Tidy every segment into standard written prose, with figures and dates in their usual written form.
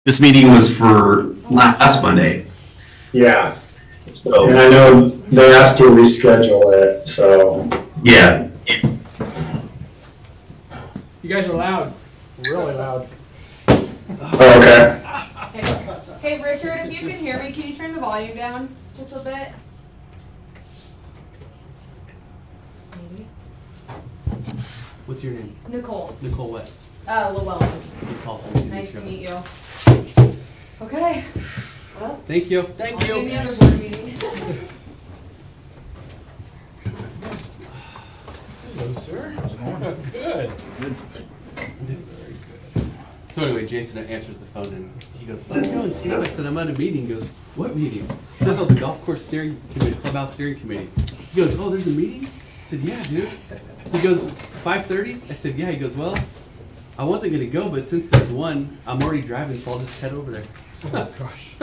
This meeting was for last Monday. Yeah, So, and I know they asked you to reschedule it, so. yeah. You guys are loud, really loud. Oh, okay. Hey, Richard, if you can hear me, can you turn the volume down just a bit? Maybe. What's your name? Nicole, Nicole what? Llewellyn. Steve Paulson. Nice to meet you. Okay. Well, Thank you. Thank I'll see you in you. the other board meeting. Hello, sir. How's it going? Good. So anyway, Jason answers the phone and he goes, "Let me go and see him." I said, "I'm at a meeting." He goes, "What meeting?" I said, "Oh, the golf course steering committee, clubhouse steering committee." He goes, "Oh, there's a meeting?" I said, "Yeah, dude." He goes, 5:30? I said, "Yeah." He goes, "Well, I wasn't gonna go, but since there's one, I'm already driving, so I'll just head over there." Oh, gosh.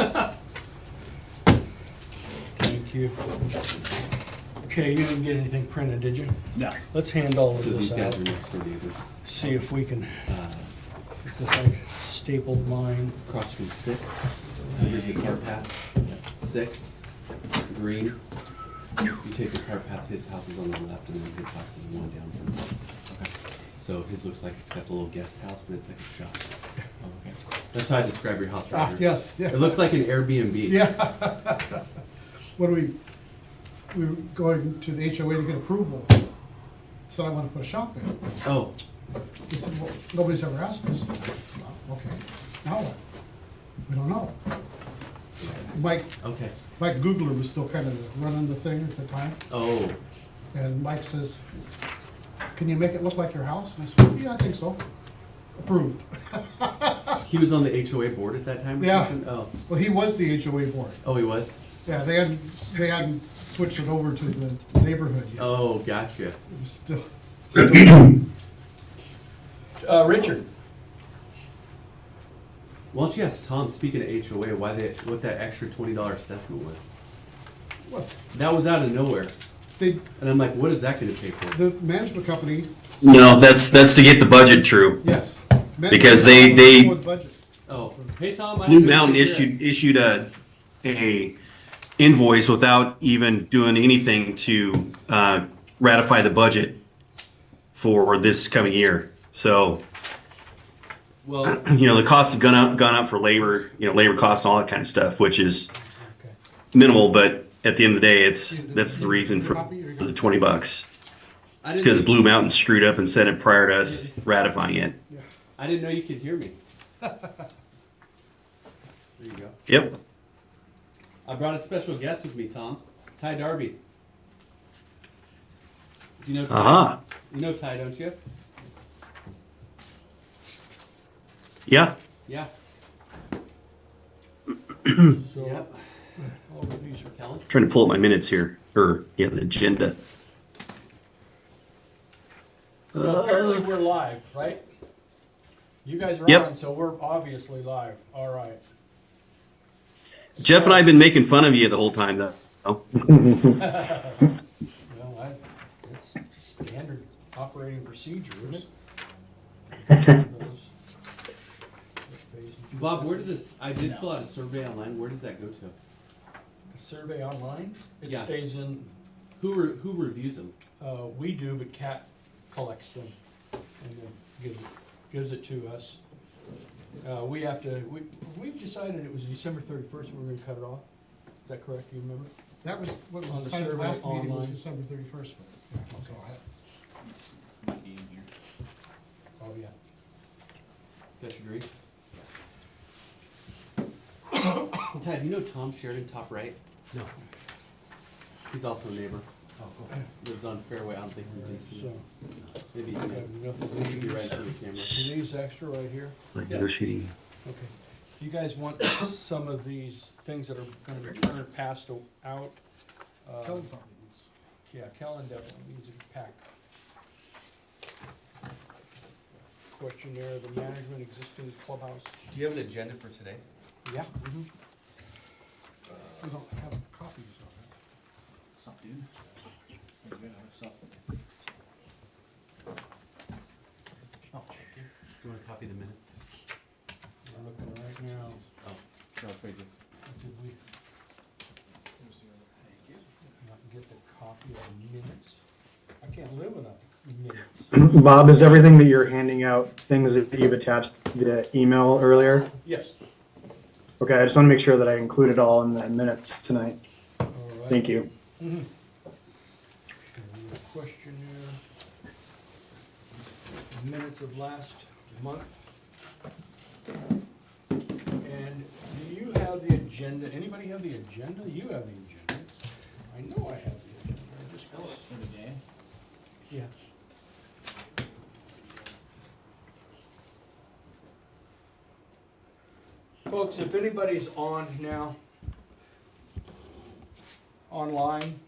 Thank you. Okay, you didn't get anything printed, did you? No. Let's hand all of So these this guys out. are next door neighbors. See if we can Uh, get this like stapled line. across from 6. So here's the car path. 6, green. You take the car path, his house is on the left, and then his house is one down from this. Okay. So his looks like it's got the little guest house, but it's like a shop. Oh, okay. That's how I describe your house right here. Yes, yeah. It looks like an Airbnb. Yeah. What do we were going to the HOA to get approval. Said I want to put a shop in. Oh, He said, well, nobody's ever asked us. Well, okay, now what? We don't know. So Mike okay. Googler was still kind of running the thing at the time, Oh, and Mike says, can you make it look like your house? And I said, yeah, I think so. Approved. he was on the HOA board at that time or Yeah. something? Oh. Well, he was the HOA board. Oh, he was? Yeah, they hadn't switched it over to the neighborhood yet. Oh, gotcha. It was still Richard, Why don't you ask Tom, speaking of HOA, what that extra $20 assessment was? what, That was out of nowhere. they, And I'm like, what is that gonna pay for? the management company, No, that's to get the budget true. yes. Because they- Before the budget. Oh, hey Tom. I Blue have Mountain good address. issued a invoice without even doing anything to ratify the budget for this coming year. So, Well, the costs have gone up for labor, labor costs and all that kind of stuff, which is okay. minimal, but at the end of the day, that's the reason for the $20. I didn't Because know, Blue Mountain screwed up and sent it prior to us ratifying it. I didn't know you could hear me. There you go. Yep. I brought a special guest with me, Tom. Ty Darby. Do you know Ty? Aha. You know Ty, don't you? Yeah. Yeah. So, Yep. all of these are Kellen? Trying to pull up my minutes here, the agenda. So apparently we're live, right? You guys are Yep. on, so we're obviously live. All right. Jeff and I have been making fun of you the whole time, though. Well, that's standard operating procedure, isn't it? Bob, where did this? I did fill out a survey online. Where does that go to? The survey online, it Yeah. stays in, Who reviews them? we do, but Cat collects them and then gives it to us. We've decided it was December 31st, we're gonna cut it off. Is that correct? You remember? That was, what On was the decided survey last meeting was online. December 31st. But, yeah, so I- Oh, yeah. That's your drink. Ty, do you know Tom Sheridan, top right? No. He's also a neighbor. Oh, okay. Lives on Fairway. I don't think you can see So, us. Maybe you I can. have nothing He should be right in front of the camera. Are these extra right here? Like negotiating. Okay. You guys want some of these things that are gonna be turned passed out? Kelly probably needs. Yeah, Kellen definitely needs a pack. Questionnaire, the management existing clubhouse. Do you have an agenda for today? Yeah. We don't have copies of it. Sup, dude? Oh, Do you want to copy the minutes? We're looking right now. Did we not get the copy of the minutes? I can't live without the minutes. Bob, is everything that you're handing out things that you've attached via email earlier? Yes. Okay, I just want to make sure that I include it all in the minutes tonight. All right. Thank you. Mhm. Questionnaire. Minutes of last month. And do you have the agenda? Anybody have the agenda? You have the agenda. I know I have the agenda. I just yeah. Folks, if anybody's on now, online,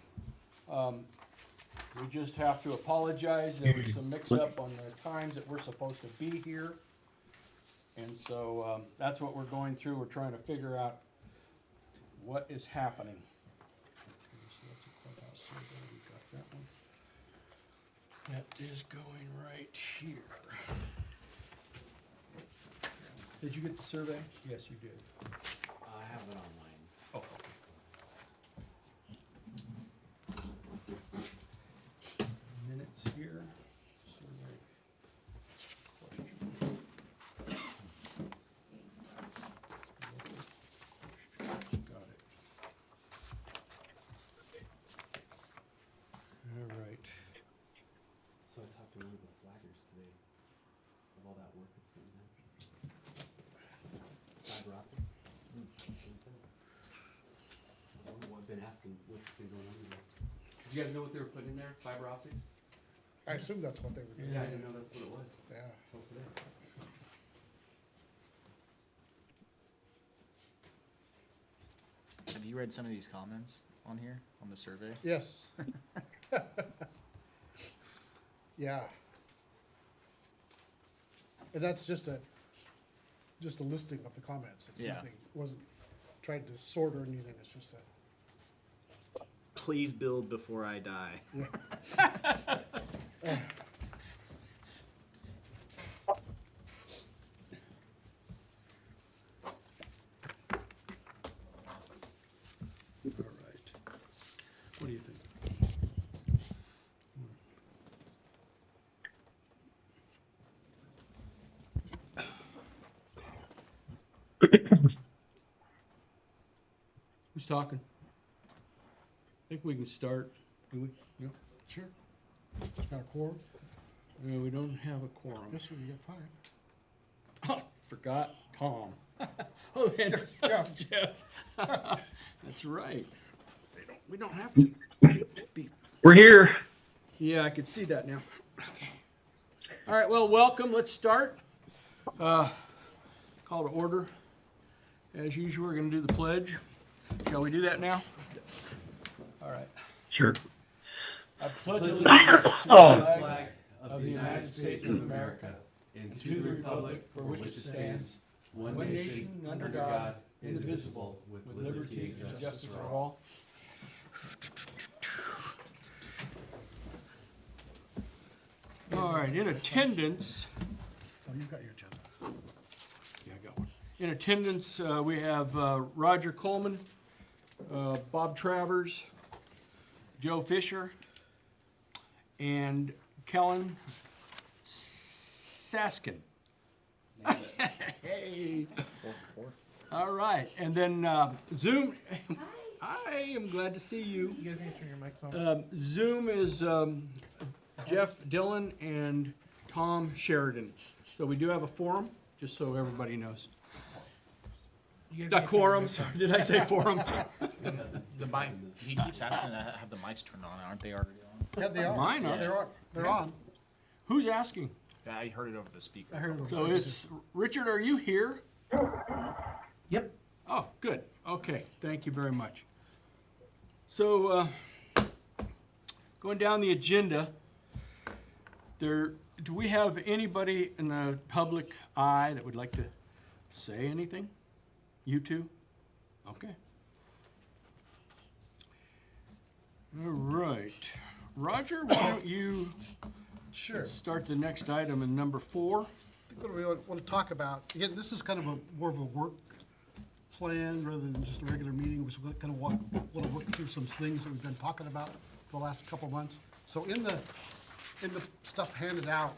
we just have to apologize. There was some mix-up on the times that we're supposed to be here. And so that's what we're going through. We're trying to figure out what is happening. Okay, so that's a Clubhouse survey. We got that one. That is going right here. Did you get the survey? Yes, you did. I have it online. Oh. Minutes here. Survey. Question. Got it. All right. So I talked to one of the flaggers today of all that work that's going on. Fiber optics. What he said. I've been asking what's been going on there. Did you guys know what they were putting in there? Fiber optics? I assume that's what they were doing. Yeah, I didn't know that's what it was Yeah. until today. Have you read some of these comments on here, on the survey? Yes. Yeah. And that's just a listing of the comments. It's Yeah. nothing, wasn't trying to sort or anything, it's just a, Please build before I die. All right. What do you think? Who's talking? I think we can start. Do we? Yeah. sure. It's got a quorum. No, we don't have a quorum. Yes, sir, you got 5. Oh, forgot Tom. Oh, and Jeff. Jeff. That's right. We don't have to be. We're here. Yeah, I can see that now. Okay. All right, well, welcome. Let's start. Call to order. As usual, we're going to do the pledge. Shall we do that now? All right. Sure. I pledge allegiance to the flag of the United States of America and to the republic for which it stands, one nation, under God, indivisible, with liberty and justice for all. All right, in attendance, Oh, you've got your agenda. yeah, I got one. In attendance, we have Roger Kulman, Bob Travers, Joe Fischer, and Kellen Saskin. Hey. All right, and then Zoom. I am glad to see you. You guys need to turn your mics on. Zoom is Jeff Dillon and Tom Sheridan. So we do have a forum, just so everybody knows. You guys The need to turn your quorum, mics on. did I say forum? The mic. He keeps asking to have the mics turned on. Aren't they already on? Yeah, they are. Mine are. They're on. Who's asking? Yeah, I heard it over the speaker. I heard it. So it's, Richard, are you here? Yep. Oh, good. Okay, thank you very much. So, going down the agenda, do we have anybody in the public eye that would like to say anything? You two? Okay. All right. Roger, why don't you Sure. start the next item in number 4? What do we want to talk about? Again, this is kind of more of a work plan rather than just a regular meeting. We're going to want to work through some things that we've been talking about for the last couple of months. So in the stuff handed out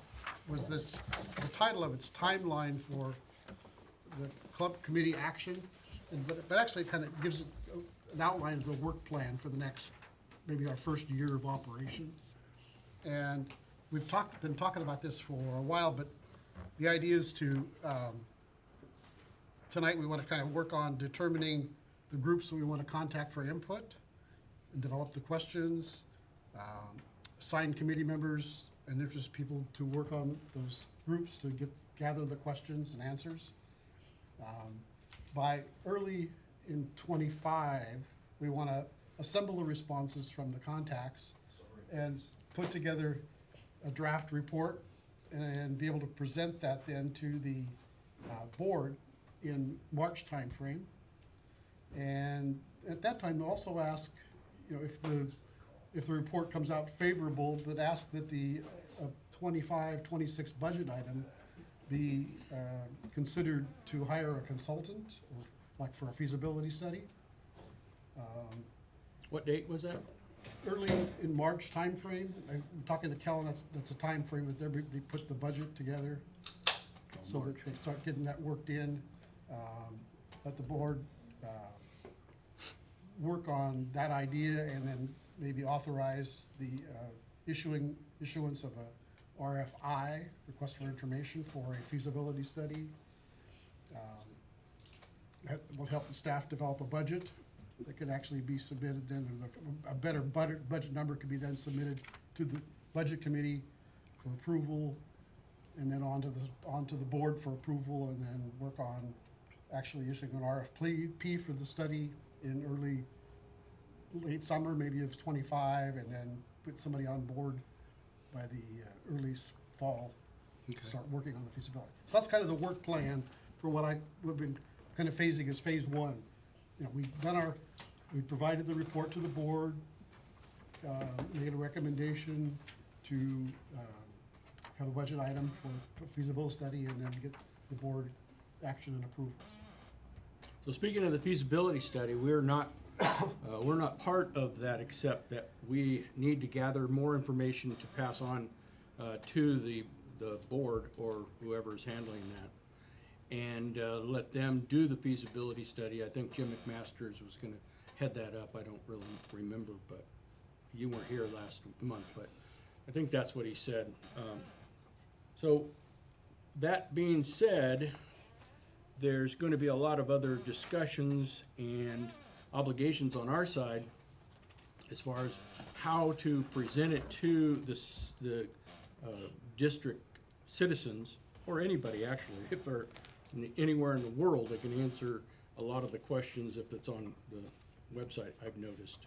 was this, the title of its timeline for the club committee action, but actually it kind of gives it an outline of the work plan for the next, maybe our first year of operation. And we've been talking about this for a while, but the idea is to, tonight we want to kind of work on determining the groups that we want to contact for input and develop the questions, assign committee members and interested people to work on those groups to gather the questions and answers. By early in 25, we want to assemble the responses from the contacts and put together a draft report and be able to present that then to the board in March timeframe. And at that time, we'll also ask, if the report comes out favorable, but ask that the 25-26 budget item be considered to hire a consultant, or like for a feasibility study. What date was that? Early in March timeframe. I'm talking to Kellen, that's a timeframe that they put the budget together so that they start getting that worked in. Let the board work on that idea and then maybe authorize the issuance of a RFI, request for information, for a feasibility study. That will help the staff develop a budget that could actually be submitted then, a better budget number could be then submitted to the budget committee for approval, and then onto the board for approval, and then work on actually issuing an RFP for the study in late summer, maybe of 25, and then put somebody on board by the early fall to start working on the feasibility. So that's kind of the work plan for what we've been kind of phasing as phase one. We provided the report to the board, made a recommendation to have a budget item for feasibility study, and then get the board action and approval. So speaking of the feasibility study, we're not part of that, except that we need to gather more information to pass on to the board or whoever is handling that, and let them do the feasibility study. I think Jim McMaster was going to head that up. I don't really remember, but you weren't here last month, but I think that's what he said. So that being said, there's going to be a lot of other discussions and obligations on our side as far as how to present it to the district citizens, or anybody actually. If they're anywhere in the world, they can answer a lot of the questions if it's on the website, I've noticed.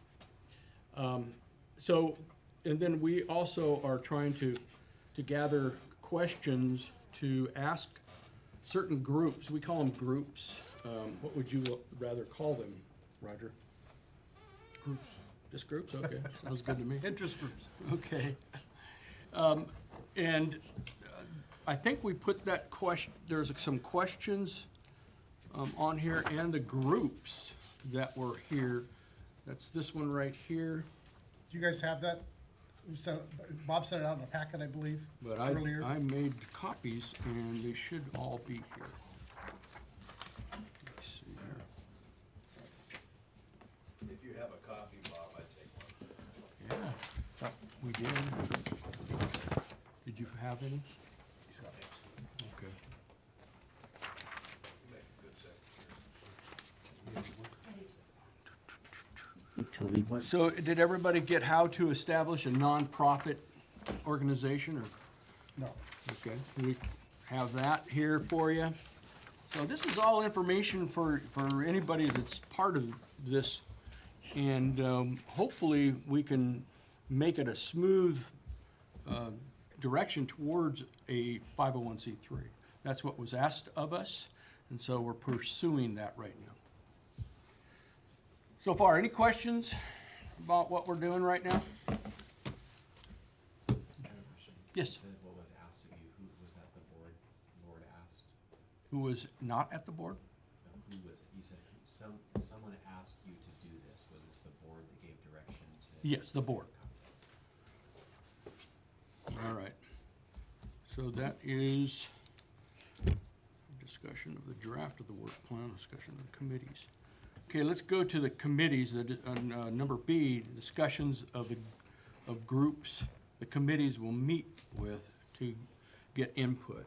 And then we also are trying to gather questions to ask certain groups. We call them groups. What would you rather call them, Roger? Groups. Just groups? Okay, sounds good to me. Interest groups. Okay. And I think we put that question, there's some questions on here, and the groups that were here. That's this one right here. Do you guys have that? Bob sent it out in a packet, I believe, But earlier. I made copies, and they should all be here. Let's see here. If you have a copy, Bob, I'd take one. Yeah, thought we did. Did you have any? He's got it. Okay. You make a good secretary. So did everybody get how to establish a nonprofit organization, or? No. Okay, we have that here for you. So this is all information for anybody that's part of this, and hopefully we can make it a smooth direction towards a 501c3. That's what was asked of us, and so we're pursuing that right now. So far, any questions about what we're doing right now? Yes. Said what was asked of you, who was that the board asked? Who was not at the board? No, who was, you said, Someone asked you to do this. Was this the board that gave direction to? Yes, the board. All right. So that is discussion of the draft of the work plan, discussion of the committees. Okay, let's go to the committees. Number B, discussions of groups the committees will meet with to get input.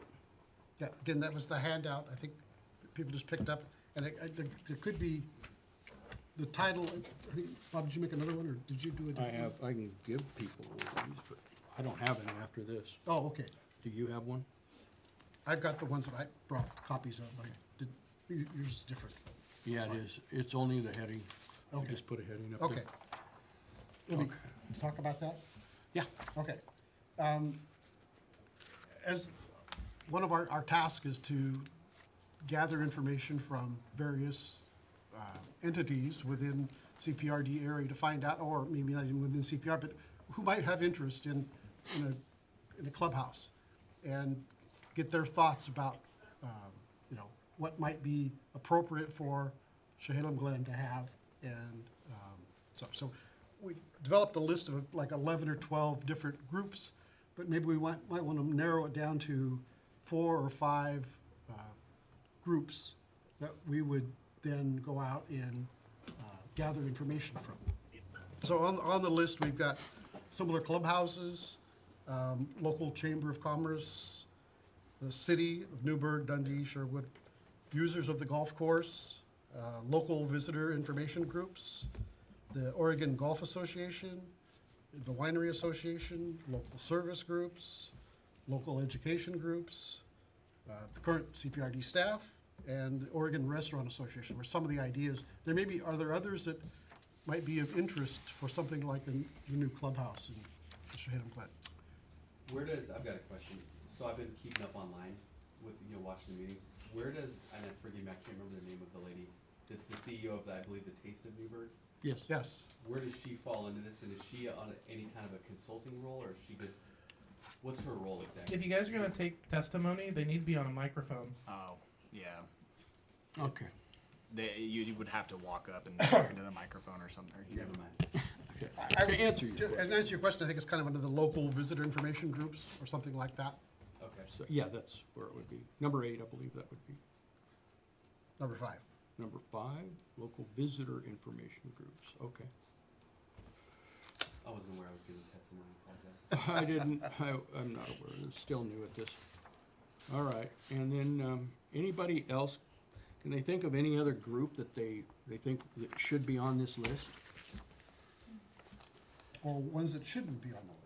Yeah, again, that was the handout, I think people just picked up, and there could be, the title, I think, Bob, did you make another one, or did you do it? I can give people these, but I don't have any after this. Oh, okay. Do you have one? I've got the ones that I brought copies of, yours is different. Yeah, it is. It's only the heading. I Okay. just put a heading up there. Okay. Let me talk about that? Yeah. Okay. As one of our tasks is to gather information from various entities within CPRD area to find out, or maybe not even within CPR, but who might have interest in a clubhouse, and get their thoughts about, what might be appropriate for Chehalem Glen to have, and so we developed a list of like 11 or 12 different groups, but maybe we might want to narrow it down to 4 or 5 groups that we would then go out and gather information from. So on the list, we've got similar clubhouses, local chamber of commerce, the city of Newberg, Dundee, Sherwood, users of the golf course, local visitor information groups, the Oregon Golf Association, the Winery Association, local service groups, local education groups, the current CPRD staff, and the Oregon Restaurant Association were some of the ideas. Are there others that might be of interest for something like the new clubhouse in Sheridan? I've got a question. So I've been keeping up online with, watching the meetings. Where does, and forgive me, I can't remember the name of the lady, that's the CEO of, I believe, the Taste of Newberg? Yes. Yes. Where does she fall into this, and is she on any kind of a consulting role, or is she just, what's her role exactly? If you guys are gonna take testimony, they need to be on a microphone. Oh, yeah. Okay. You would have to walk up and talk into the microphone or something. Never mind. To answer your question. To answer your question, I think it's kind of under the local visitor information groups or something like that. Okay. So, yeah, that's where it would be. Number 8, I believe that would be. Number 5. Number 5, local visitor information groups. Okay. I wasn't aware I was giving testimony. I didn't, I'm not aware. I'm still new at this. All right. And then anybody else, can they think of any other group that they think that should be on this list? Or ones that shouldn't be on the list.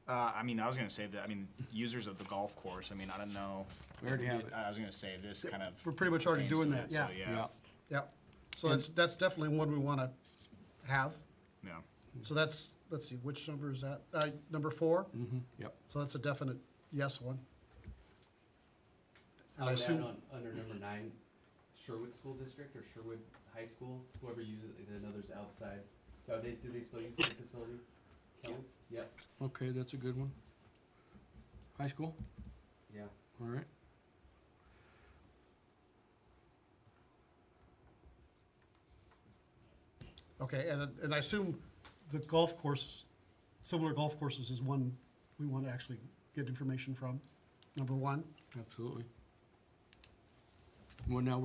I was going to say that, users of the golf course, I don't know. We already have it. I was going to say this kind of. We're pretty much already pertains doing to that, it, so yeah. Yeah. So that's definitely one we want to have. Yeah. So let's see, which number is that? Number 4? Mm-hmm. Yep. So that's a definite yes one. And I I'd add assume, under number 9, Sherwood School District or Sherwood High School, whoever uses it, and others outside. Do they still use the facility? Kellen? Yep. Okay, that's a good one. High school? Yeah. All right. okay, and I assume the golf course, similar golf courses is one we want to actually get information from, number 1. Absolutely. Well, now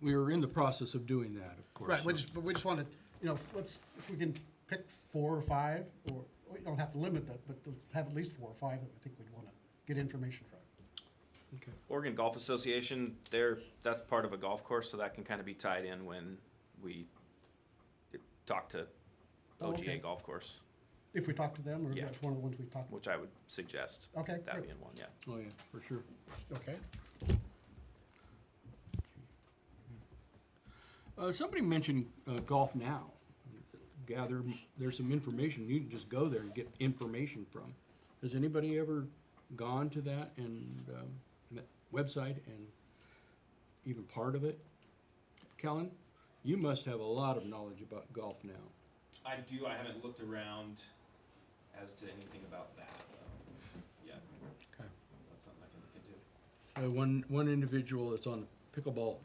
we're in the process of doing that, of course. Right, but we just want to, if we can pick 4 or 5, or we don't have to limit that, but let's have at least 4 or 5 that we think we'd want to get information from. Okay. Oregon Golf Association, that's part of a golf course, so that can kind of be tied in when we talk to Oh, OGA okay. golf course, If we talk to them, or Yeah. that's one of the ones we talked which I would suggest Okay, that great. being one, yeah. Oh, yeah, for sure. Okay. Somebody mentioned Golf Now. There's some information, you can just go there and get information from. Has anybody ever gone to that and website and even part of it? Kellen, you must have a lot of knowledge about Golf Now. I do, I haven't looked around as to anything about that, yet. Okay. That's something I can look into. One individual that's on the pickleball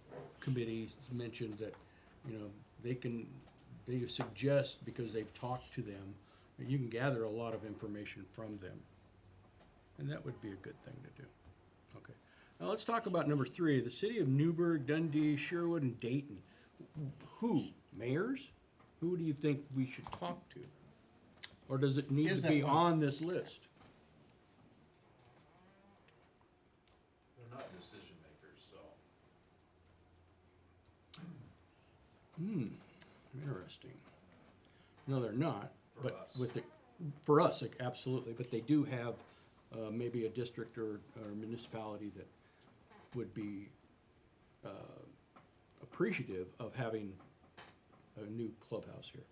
committee mentioned that, you know, they suggest, because they've talked to them, that you can gather a lot of information from them. And that would be a good thing to do. Okay. Now let's talk about number 3, the city of Newberg, Dundee, Sherwood, and Dayton. Who? Mayors? Who do you think we should talk to? Or does it need Is to that be one? on this list? They're not decision makers, so. Interesting. No, they're not, For but us. with it, for us, like, absolutely, but they do have, maybe a district or municipality that would be, appreciative of having a new clubhouse here.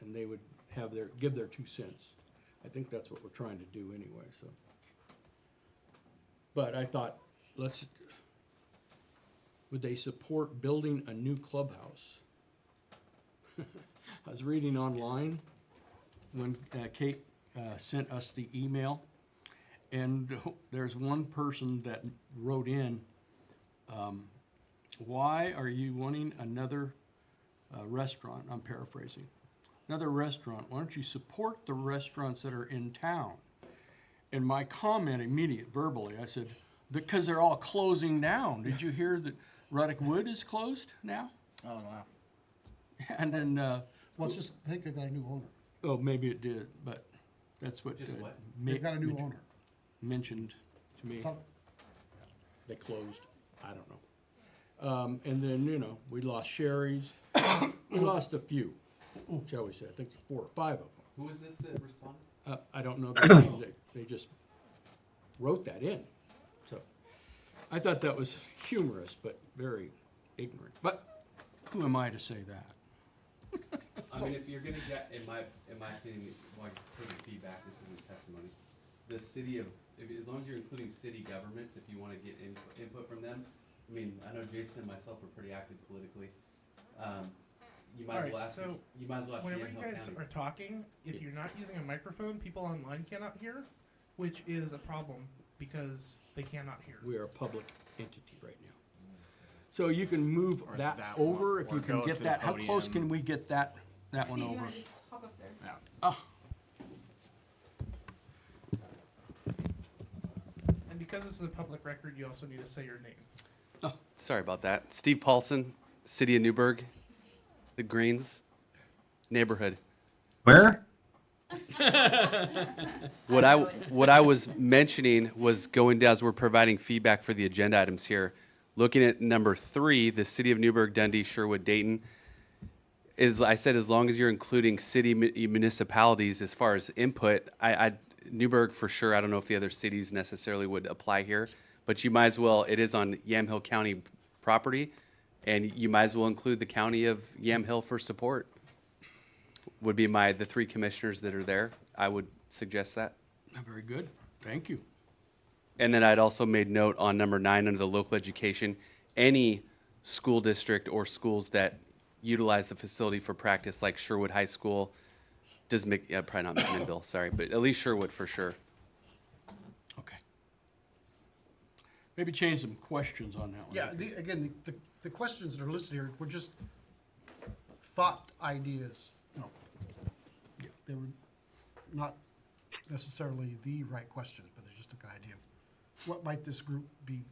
And they would have give their 2 cents. I think that's what we're trying to do anyway, so. But I thought, would they support building a new clubhouse? I was reading online when Kate sent us the email, and there's one person that wrote in, why are you wanting another restaurant? I'm paraphrasing. Another restaurant. Why don't you support the restaurants that are in town? And my comment verbally, I said, because they're all closing down. Did you hear that Ruddock Wood is closed now? Oh, wow. And then, Well, it's just, I think they've got a new owner. oh, maybe it did, but that's what. Just what? They've got a new owner. Mentioned to me. Thought- They closed. I don't know. And then, you know, we lost Sherry's. We lost a few, shall we say. I think 4 or 5 of them. Who was this that responded? I don't know the name. They just wrote that in. So I thought that was humorous, but very ignorant. But who am I to say that? I mean, if you're gonna get, in my opinion, while taking feedback, this isn't testimony. The city of, as long as you're including city governments, if you wanna get input from them, I mean, I know Jason and myself are pretty active politically. You might as well ask, you might as well ask Whenever Yamhill you guys County. are talking, if you're not using a microphone, people online cannot hear, which is a problem because they cannot hear. We are a public entity right now. So you can move Or that that over one, if or you can go get to the that. How close podium. can we get that one Steve, you over? wanna just hop up there? Yeah. Ah, And because this is a public record, you also need to say your name. Sorry about that. Steve Paulson, City of Newberg, the Greens neighborhood. Where? What I was mentioning was going down as we're providing feedback for the agenda items here. Looking at number 3, the City of Newberg, Dundee, Sherwood, Dayton, I said as long as you're including city municipalities as far as input, Newberg for sure. I don't know if the other cities necessarily would apply here, but you might as well. It is on Yamhill County property, and you might as well include the county of Yamhill for support. Would be the 3 commissioners that are there. I would suggest that. very good. Thank you. And then I'd also made note on number 9 under the local education, any school district or schools that utilize the facility for practice, like Sherwood High School, probably not McMinnville, sorry, but at least Sherwood for sure. Okay. Maybe change some questions on that one. Yeah, again, the questions that are listed here were just thought ideas, you know. They were not necessarily the right questions, but they're just a good idea of what might this group be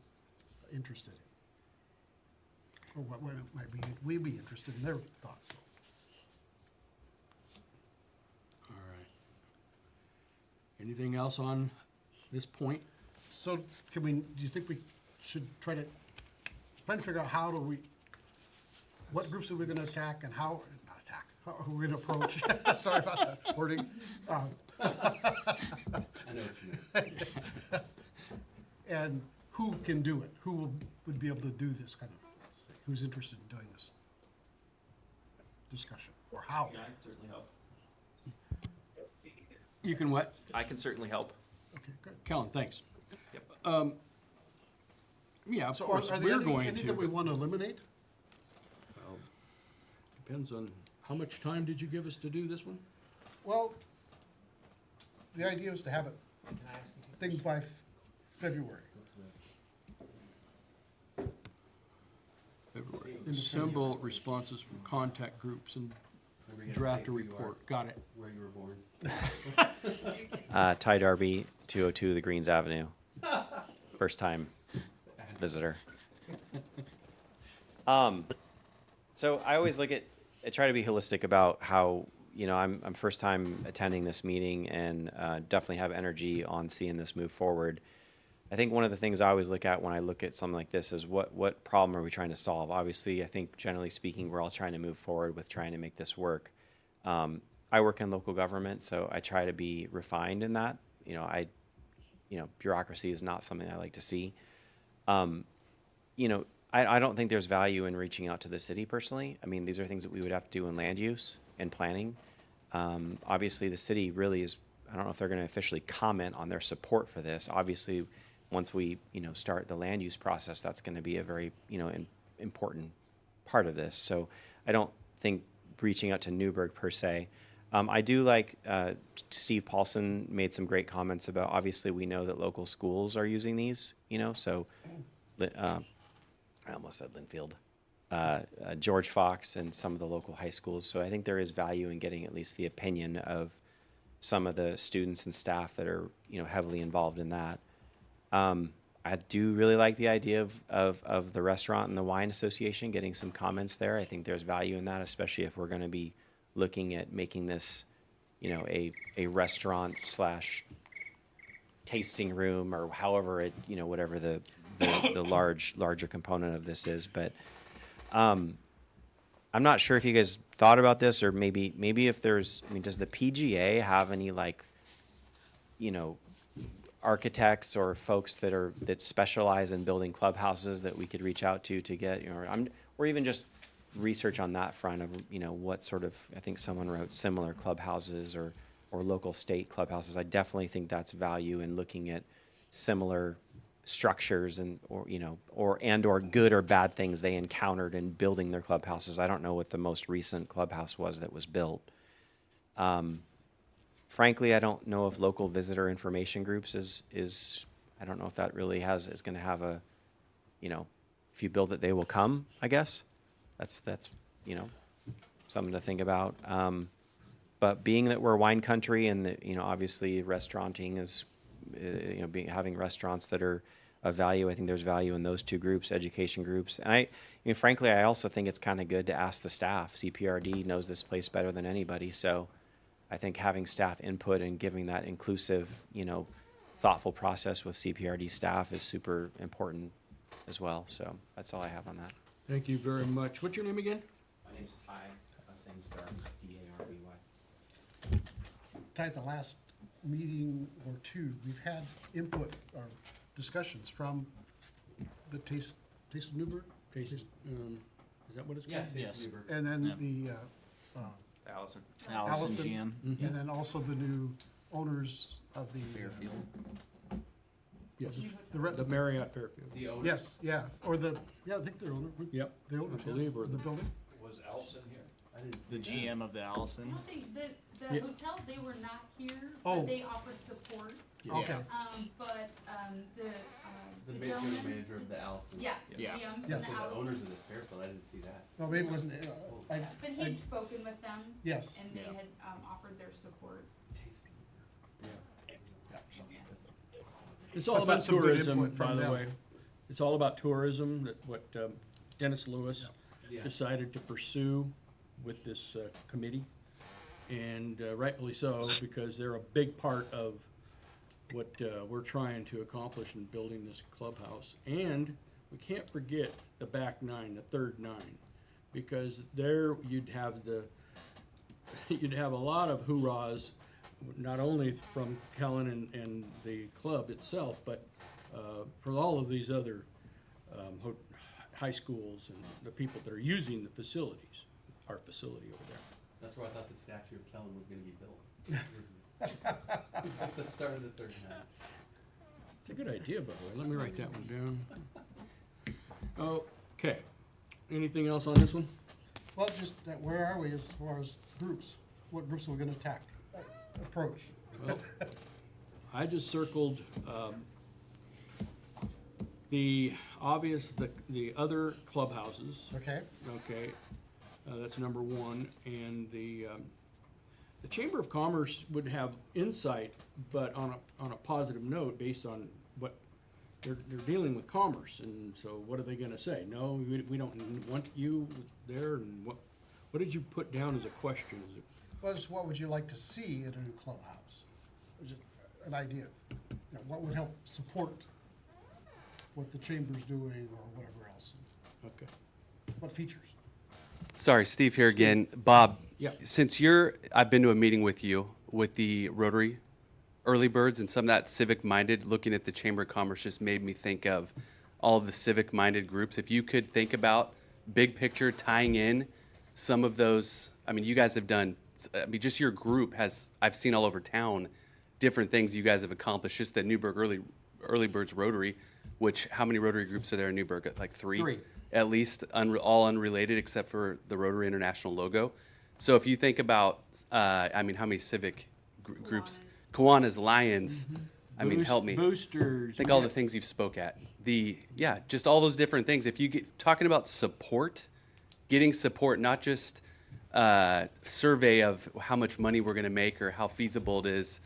interested in? Or what might we be interested in their thoughts. All right. Anything else on this point? So do you think we should trying to figure out what groups are we gonna attack and how are we gonna approach? Sorry about the wording. I know what you mean. And who can do it? Who would be able to do this kind of thing? Who's interested in doing this discussion, or how? Yeah, I can certainly help. You can what? I can certainly help. Okay, good. Kellen, thanks. Yep. Yeah, of So course, are there we're going any to. that we want to eliminate? Well, depends on, how much time did you give us to do this one? Well, the idea is to have it things by February. Assemble responses from contact groups and Where we gotta draft state a who you are, report. Got it. Where you were born. Ty Darby, 202 The Greens Avenue. First time visitor. So I always I try to be holistic about how, I'm first time attending this meeting and definitely have energy on seeing this move forward. I think one of the things I always look at when I look at something like this is what problem are we trying to solve? Obviously, I think generally speaking, we're all trying to move forward with trying to make this work. I work in local government, so I try to be refined in that. Bureaucracy is not something I like to see. I don't think there's value in reaching out to the city personally. I mean, these are things that we would have to do in land use and planning. Obviously, the city really is, I don't know if they're going to officially comment on their support for this. Obviously, once we, start the land use process, that's going to be a very, important part of this. So I don't think reaching out to Newberg per se. I do like Steve Paulson made some great comments about, obviously we know that local schools are using these, so I almost said Linfield, George Fox and some of the local high schools. So I think there is value in getting at least the opinion of some of the students and staff that are, heavily involved in that. I do really like the idea of the restaurant and the wine association getting some comments there. I think there's value in that, especially if we're going to be looking at making this, a restaurant / tasting room or however it, whatever the larger component of this is. But I'm not sure if you guys thought about this, or maybe if there's, does the PGA have any architects or folks that specialize in building clubhouses that we could reach out to get, or even just research on that front of, what sort of, I think someone wrote similar clubhouses or local state clubhouses. I definitely think that's value in looking at similar structures or good or bad things they encountered in building their clubhouses. I don't know what the most recent clubhouse was that was built. Frankly, I don't know if local visitor information groups is I don't know if that really is going to have a, if you build it, they will come, I guess. That's something to think about. But being that we're a wine country and that, obviously restauranting is, having restaurants that are of value, I think there's value in those two groups, education groups. And frankly, I also think it's kind of good to ask the staff. CPRD knows this place better than anybody. So I think having staff input and giving that inclusive, thoughtful process with CPRD staff is super important as well. So that's all I have on that. Thank you very much. What's your name again? My name's Ty. Last name's Darby, D-A-R-B-Y. Ty, at the last meeting or two, we've had input or discussions from the Taste of Newberg? Is that what it's called? Yes. And then Yeah. the Allison. Allison GM. and then also the new owners of the Fairfield. Yes. The The Marriott Fairfield. The owner. yes, yeah, or I think they're owner. Yep. The owner, I believe we're of the the- building. Was Allison here? I didn't see The GM of the Allison. No, the Yeah. hotel, they were not here, Oh. but they offered support. Okay, But, the the general gentleman. manager of the Allison. Yeah, Yeah. GM from Yes. So the the owners Allison. of the Fairfield, I didn't see that. no, maybe it wasn't, But he'd spoken with them. yes. And they Yeah. had, offered their support. It's all I've about had some good tourism, input by from the them. way. It's all about tourism, that what Dennis Lewis Yeah. decided to pursue with this committee. And rightfully so, because they're a big part of what we're trying to accomplish in building this clubhouse. And we can't forget the back nine, the third nine, because there you'd have you'd have a lot of hoorahs, not only from Kellen and the club itself, but for all of these other high schools and the people that are using the facilities, our facility over there. That's where I thought the statue of Kellen was gonna be built. At the start of the third night. It's a good idea, by the way. Let me write that one down. Okay. Anything else on this one? Well, just that, where are we as far as groups? What groups are we gonna approach? Well, I just circled The the other clubhouses, Okay, okay, that's number one, and the Chamber of Commerce would have insight, but on a positive note, based on what they're dealing with commerce, and so what are they gonna say? No, we don't want you there, and what did you put down as a question? Is it, well, just what would you like to see in a new clubhouse? Just an idea, what would help support what the chamber's doing or whatever else, okay. what features? Sorry, Steve here again. Bob, Yeah. since I've been to a meeting with you with the Rotary Early Birds and some of that civic-minded, looking at the Chamber of Commerce just made me think of all of the civic-minded groups. If you could think about big picture tying in some of those, I mean, you guys have done, I mean, just your group has, I've seen all over town, different things you guys have accomplished. Just the Newberg Early Birds Rotary, which, how many Rotary groups are there in Newberg? Like three? Three. At least, all unrelated except for the Rotary International logo. So if you think about, I mean, how many civic groups? Kiwanis, Lions, I mean, help me. Boosters. Think all the things you've spoke at. Yeah, just all those different things. If you get, talking about support, getting support, not just survey of how much money we're gonna make or how feasible it is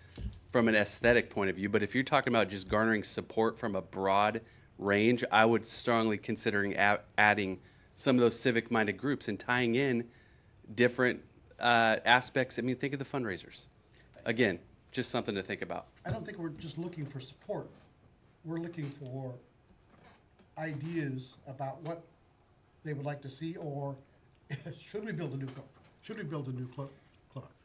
from an aesthetic point of view, but if you're talking about just garnering support from a broad range, I would strongly considering adding some of those civic-minded groups and tying in different aspects. I mean, think of the fundraisers. Again, just something to think about. I don't think we're just looking for support. We're looking for ideas about what they would like to see, or should we build a new club? Should we build a new club?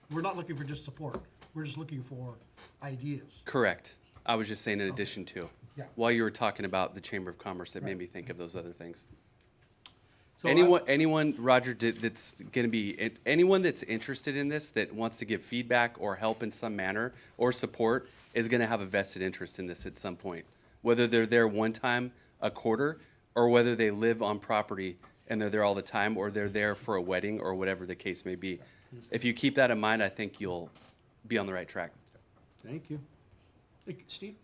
We're not looking for just support. We're just looking for ideas. Correct. I was just saying in addition to. Yeah. While you were talking about the Chamber of Commerce, it made me think of those other things. So Anyone, Roger, that's going to be, anyone that's interested in this, that wants to give feedback or help in some manner or support, is going to have a vested interest in this at some point. Whether they're there one time a quarter, or whether they live on property and they're there all the time, or they're there for a wedding, or whatever the case may be. If you keep that in mind, I think you'll be on the right track. Thank you. Hey, Steve,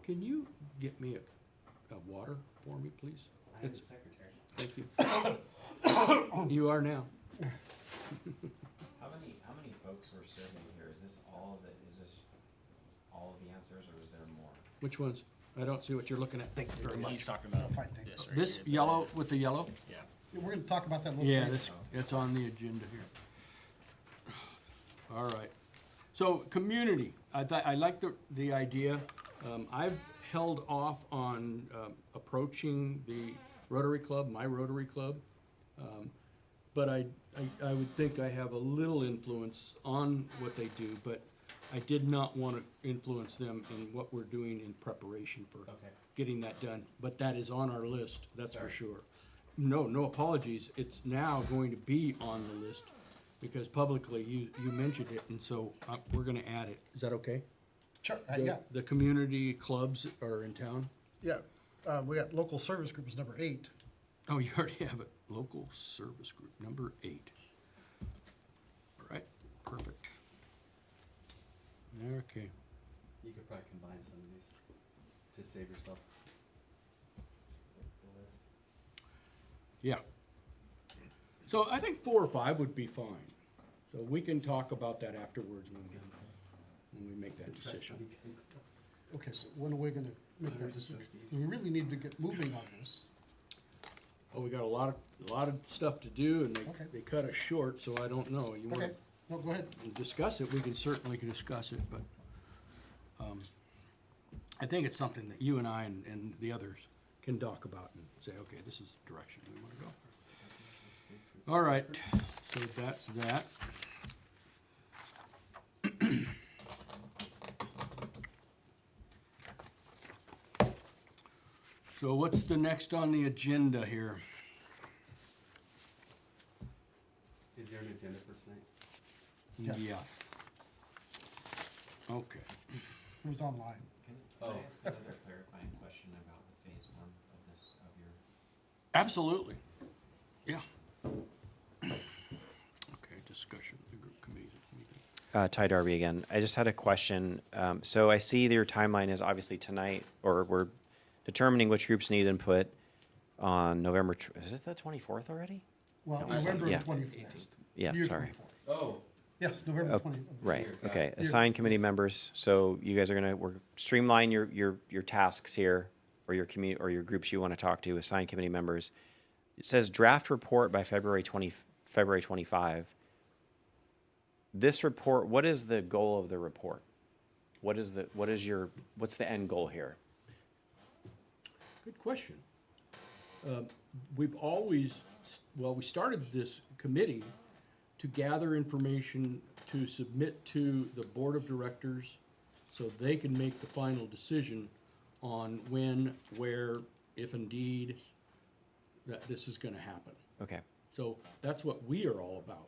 can you get me a water for me, please? I am the secretary. Thank you. You are now. How many folks were serving here? Is this all of the answers, or is there more? Which ones? I don't see what you're looking at. Thank you very much. He's talking about Fine, thank you. this right This here. yellow with the yellow? Yeah. We're gonna talk about that a little Yeah, later. that's on the agenda here. All right. So, community, I like the idea. I've held off on approaching the Rotary Club, my Rotary Club. But I would think I have a little influence on what they do, but I did not want to influence them in what we're doing in preparation for getting that done. But that is on our list, that's for sure. No apologies. It's now going to be on the list because publicly you mentioned it, and so we're going to add it. Is that okay? Sure, yeah, The community clubs are in town? yeah. We got local service group is number 8. Oh, you already have it. Local service group, number 8. All right, perfect. Okay. You could probably combine some of these to save yourself the list. Yeah. So I think 4 or 5 would be fine. So we can talk about that afterwards when we make that decision. Okay, so when are we gonna make that decision? We really need to get moving on this. Oh, we got a lot of stuff to do, and Okay. they cut us short, so I don't know. You Okay, want well, go ahead. to discuss it, we can certainly discuss it, but I think it's something that you and I and the others can talk about and say, okay, this is the direction we want to go. All right, so that's that. So what's the next on the agenda here? Is there an agenda for tonight? Yes. Yeah. Okay. It was online. Can I ask another clarifying question about the phase 1 of your? Absolutely. Yeah. Okay, discussion of the group committees. Ty Darby again. I just had a question. So I see that your timeline is obviously tonight, or we're determining which groups need input on November, is it the 24th already? Well, No, November yeah. 24th. Yeah, Year sorry. 24th. Oh, Yes, November Oh, 20th. Right, okay. Year. Assign committee members, so you guys are we're streamline your tasks here, or your or your groups you want to talk to, assign committee members. It says draft report by February 25. This report, what is the goal of the report? What's the end goal here? Good question. We've always, we started this committee to gather information to submit to the Board of Directors so they can make the final decision on when, where, if indeed, that this is gonna happen. Okay. So that's what we are all about.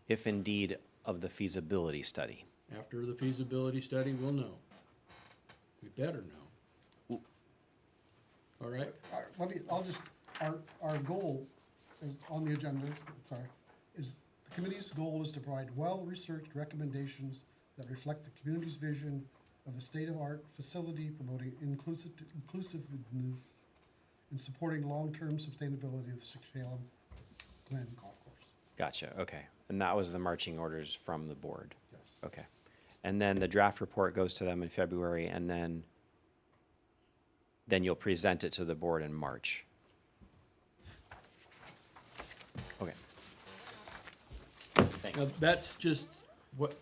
If indeed of the feasibility study. After the feasibility study, we'll know. We better know. All right? Our goal is on the agenda, is the committee's goal is to provide well-researched recommendations that reflect the community's vision of a state-of-art facility promoting inclusiveness and supporting long-term sustainability of the Salem Glen Golf Course. Gotcha, okay. And that was the marching orders from the board? Yes. Okay. And then the draft report goes to them in February, and then you'll present it to the board in March. Okay. Thanks. Now, that's just what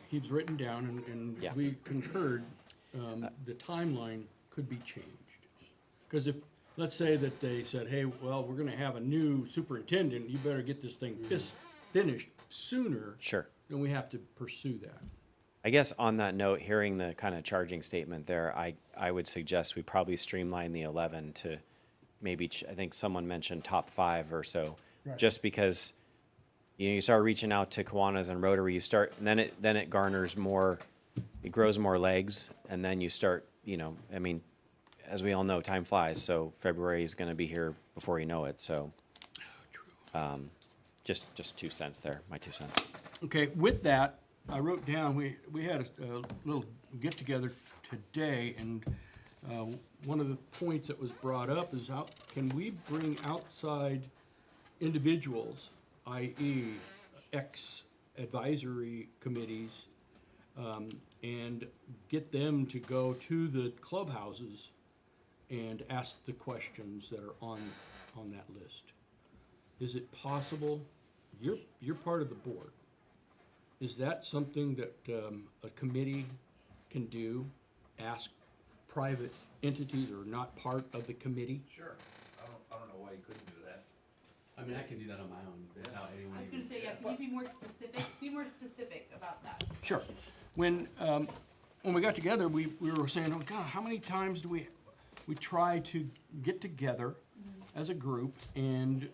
he's written down, and Yeah. we concurred, the timeline could be changed. Because if, let's say that they said, hey, well, we're gonna have a new superintendent, you better get this thing finished sooner. Sure. Then we have to pursue that. I guess on that note, hearing the kind of charging statement there, I would suggest we probably streamline the 11 to maybe, I think someone mentioned top 5 or so. Right. Just because, you start reaching out to Kiwanis and Rotary, and then it garners more, it grows more legs, and then you start, as we all know, time flies, so February is gonna be here before you know it, so. Just 2 cents there, my 2 cents. Okay, with that, I wrote down, we had a little get-together today, and one of the points that was brought up is can we bring outside individuals, i.e. ex-advisory committees, and get them to go to the clubhouses and ask the questions that are on that list. Is it possible? You're part of the board. Is that something that a committee can do? Ask private entities or not part of the committee? Sure. I don't know why you couldn't do that. I mean, I can do that on my own without anyone. I was gonna say, yeah, can you be more specific? Be more specific about that. Sure. When we got together, we were saying, oh God, how many times do we try to get together as a group and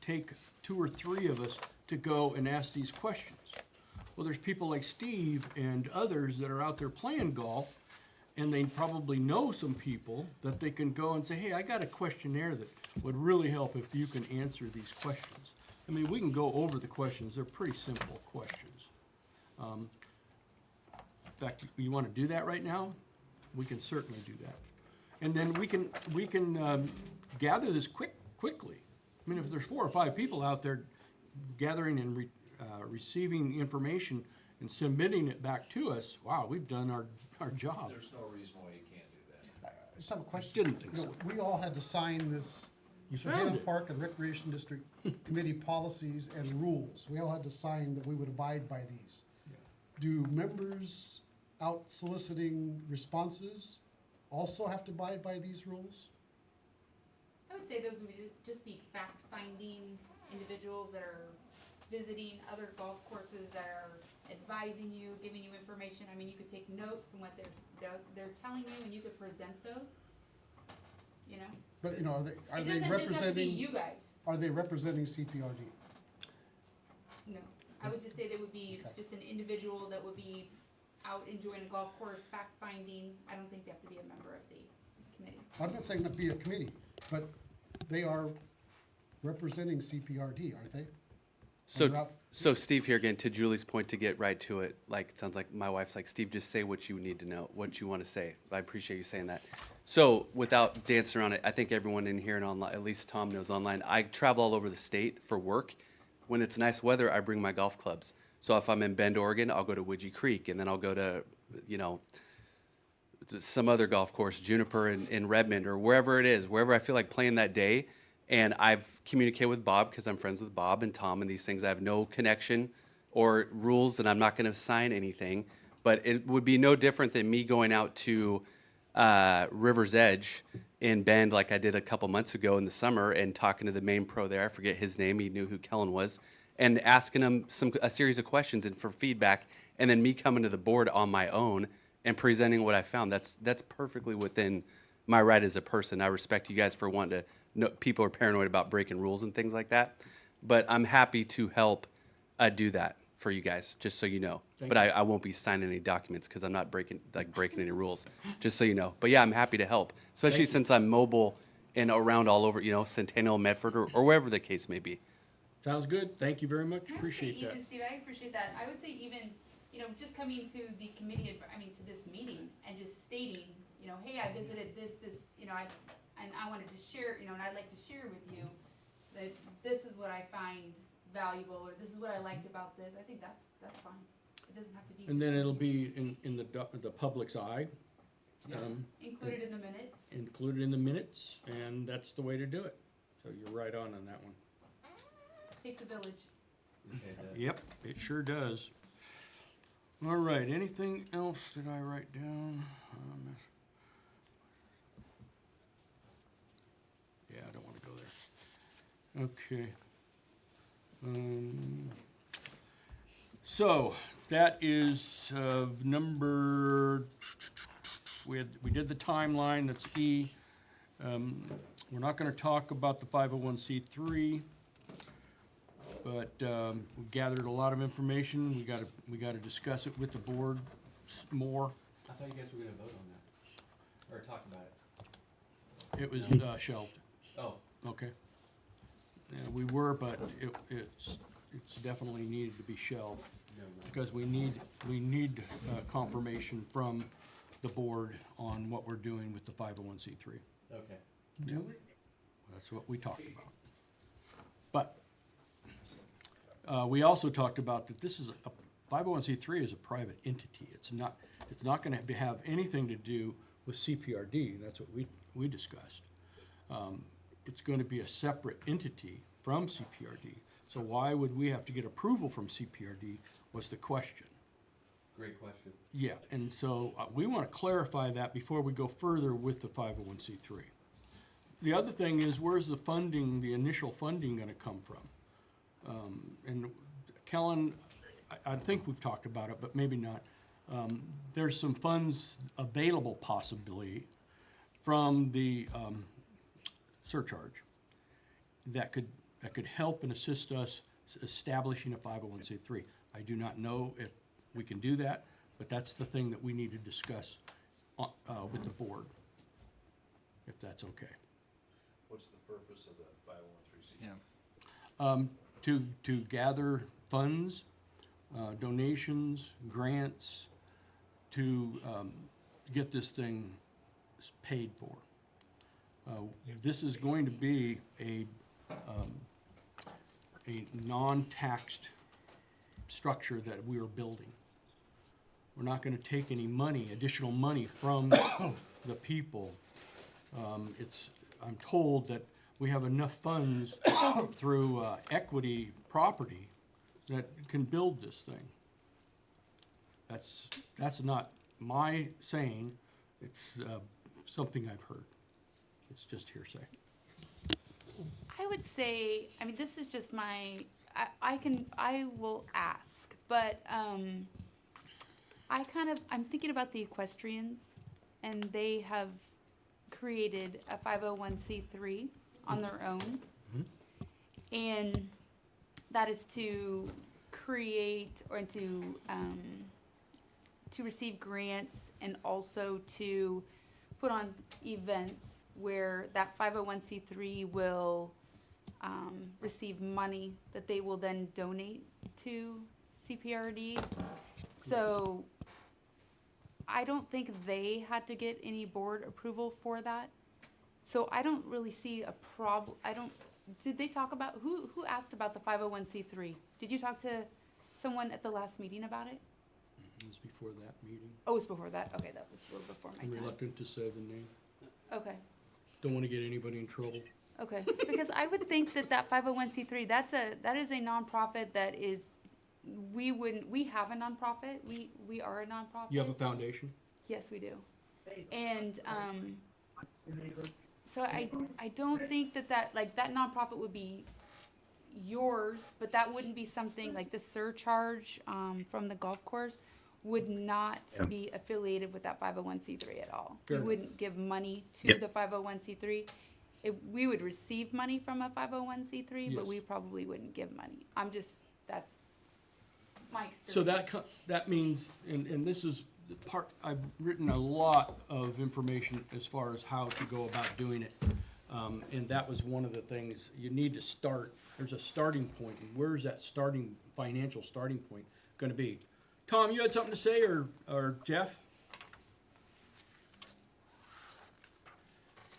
take 2 or 3 of us to go and ask these questions? Well, there's people like Steve and others that are out there playing golf, and they probably know some people that they can go and say, hey, I got a questionnaire that would really help if you can answer these questions. I mean, we can go over the questions. They're pretty simple questions. In fact, you want to do that right now? We can certainly do that. And then we can gather this quickly. I mean, if there's 4 or 5 people out there gathering and receiving information and submitting it back to us, wow, we've done our job. There's no reason why you can't do that. I just have a question. Didn't think so. We all had to sign this You found Sheridan it. Park and Recreation District Committee policies and rules. We all had to sign that we would abide by these. Do members out soliciting responses also have to abide by these rules? I would say those would just be fact-finding individuals that are visiting other golf courses, that are advising you, giving you information. I mean, you could take notes from what they're telling you, and you could present those. But, are they It doesn't just have to be representing, you guys. are they representing CPRD? No, I would just say they would be just an individual that would be out enjoying a golf course, fact-finding. I don't think they have to be a member of the committee. I'm not saying not be a committee, but they are representing CPRD, aren't they? So, Ralph? so Steve here again, to Julie's point, to get right to it, like, it sounds like my wife's like, Steve, just say what you need to know, what you want to say. I appreciate you saying that. So without dancing around it, I think everyone in here and online, at least Tom knows online, I travel all over the state for work. When it's nice weather, I bring my golf clubs. So if I'm in Bend, Oregon, I'll go to Woodgie Creek, and then I'll go to, you know, to some other golf course, Juniper in Redmond, or wherever it is, wherever I feel like playing that day. And I've communicated with Bob because I'm friends with Bob and Tom and these things. I have no connection or rules, and I'm not going to sign anything. But it would be no different than me going out to River's Edge in Bend like I did a couple months ago in the summer and talking to the main pro there. I forget his name. He knew who Kellen was. And asking him a series of questions and for feedback. And then me coming to the board on my own and presenting what I found. That's perfectly within my right as a person. I respect you guys for wanting to know. People are paranoid about breaking rules and things like that. But I'm happy to help do that for you guys, just so you know. But I won't be signing any documents because I'm not breaking any rules, just so you know. But yeah, I'm happy to help, especially since I'm mobile and around all over, you know, Centennial, Medford, or wherever the case may be. Sounds good. Thank you very much. I would say Appreciate that. even, Steve, I appreciate that. I would say even, you know, just coming to the committee, to this meeting and just stating, you know, hey, I visited this, you know, and I wanted to share, you know, and I'd like to share with you that this is what I find valuable, or this is what I liked about this. I think that's fine. It doesn't have to be. And just then it'll something be in the public's eye. included in the minutes. Included in the minutes, and that's the way to do it. So you're right on that one. Takes a village. Yep, it sure does. All right, anything else did I write down? Yeah, I don't want to go there. Okay. So that is number. We did the timeline. That's E. We're not going to talk about the 501c3. But we gathered a lot of information. We got to discuss it with the board more. I thought you guys were going to vote on that, or talk about it. It was shelved. Oh. Okay. Yeah, we were, but it's definitely needed to be shelved because we need confirmation from the board on what we're doing with the 501c3. Okay. Do we? That's what we talked about. But we also talked about that this is a 501c3 is a private entity. It's not going to have anything to do with CPRD. That's what we discussed. It's going to be a separate entity from CPRD. So why would we have to get approval from CPRD was the question. Great question. Yeah, and so we want to clarify that before we go further with the 501c3. The other thing is, where's the funding, the initial funding going to come from? And Kellen, I think we've talked about it, but maybe not. There's some funds available possibly from the surcharge that could help and assist us establishing a 501c3. I do not know if we can do that, but that's the thing that we need to discuss with the board, if that's okay. What's the purpose of the 501c3? Yeah. To gather funds, donations, grants, to get this thing paid for. This is going to be a non-taxed structure that we are building. We're not going to take any money, additional money from the people. I'm told that we have enough funds through equity property that can build this thing. That's not my saying. It's something I've heard. It's just hearsay. I would say, I mean, this is just my, I will ask, but I'm thinking about the equestrians, and they have created a 501c3 on their own. Mm-hmm. And that is to create or to receive grants and also to put on events where that 501c3 will receive money that they will then donate to CPRD. So I don't think they had to get any board approval for that. So I don't really see a problem. Did they talk about, who asked about the 501c3? Did you talk to someone at the last meeting about it? It was before that meeting. Oh, it was before that? Okay, that was a little before my I'm time. reluctant to say the name. Okay, Don't want to get anybody in trouble. okay. Because I would think that 501c3, that is a nonprofit that is, we have a nonprofit. We are a nonprofit. You have a foundation? Yes, we do. And, so I don't think that nonprofit would be yours, but that wouldn't be something like the surcharge, from the golf course would not be affiliated with that 501c3 at all. Fair We enough. wouldn't give money to the 501c3. We would receive money from a 501c3, but Yes. we probably wouldn't give money. That's my experience. So that means, and this is the part, I've written a lot of information as far as how to go about doing it. And that was one of the things, you need to start, there's a starting point, and where's that financial starting point gonna be? Tom, you had something to say, or Jeff?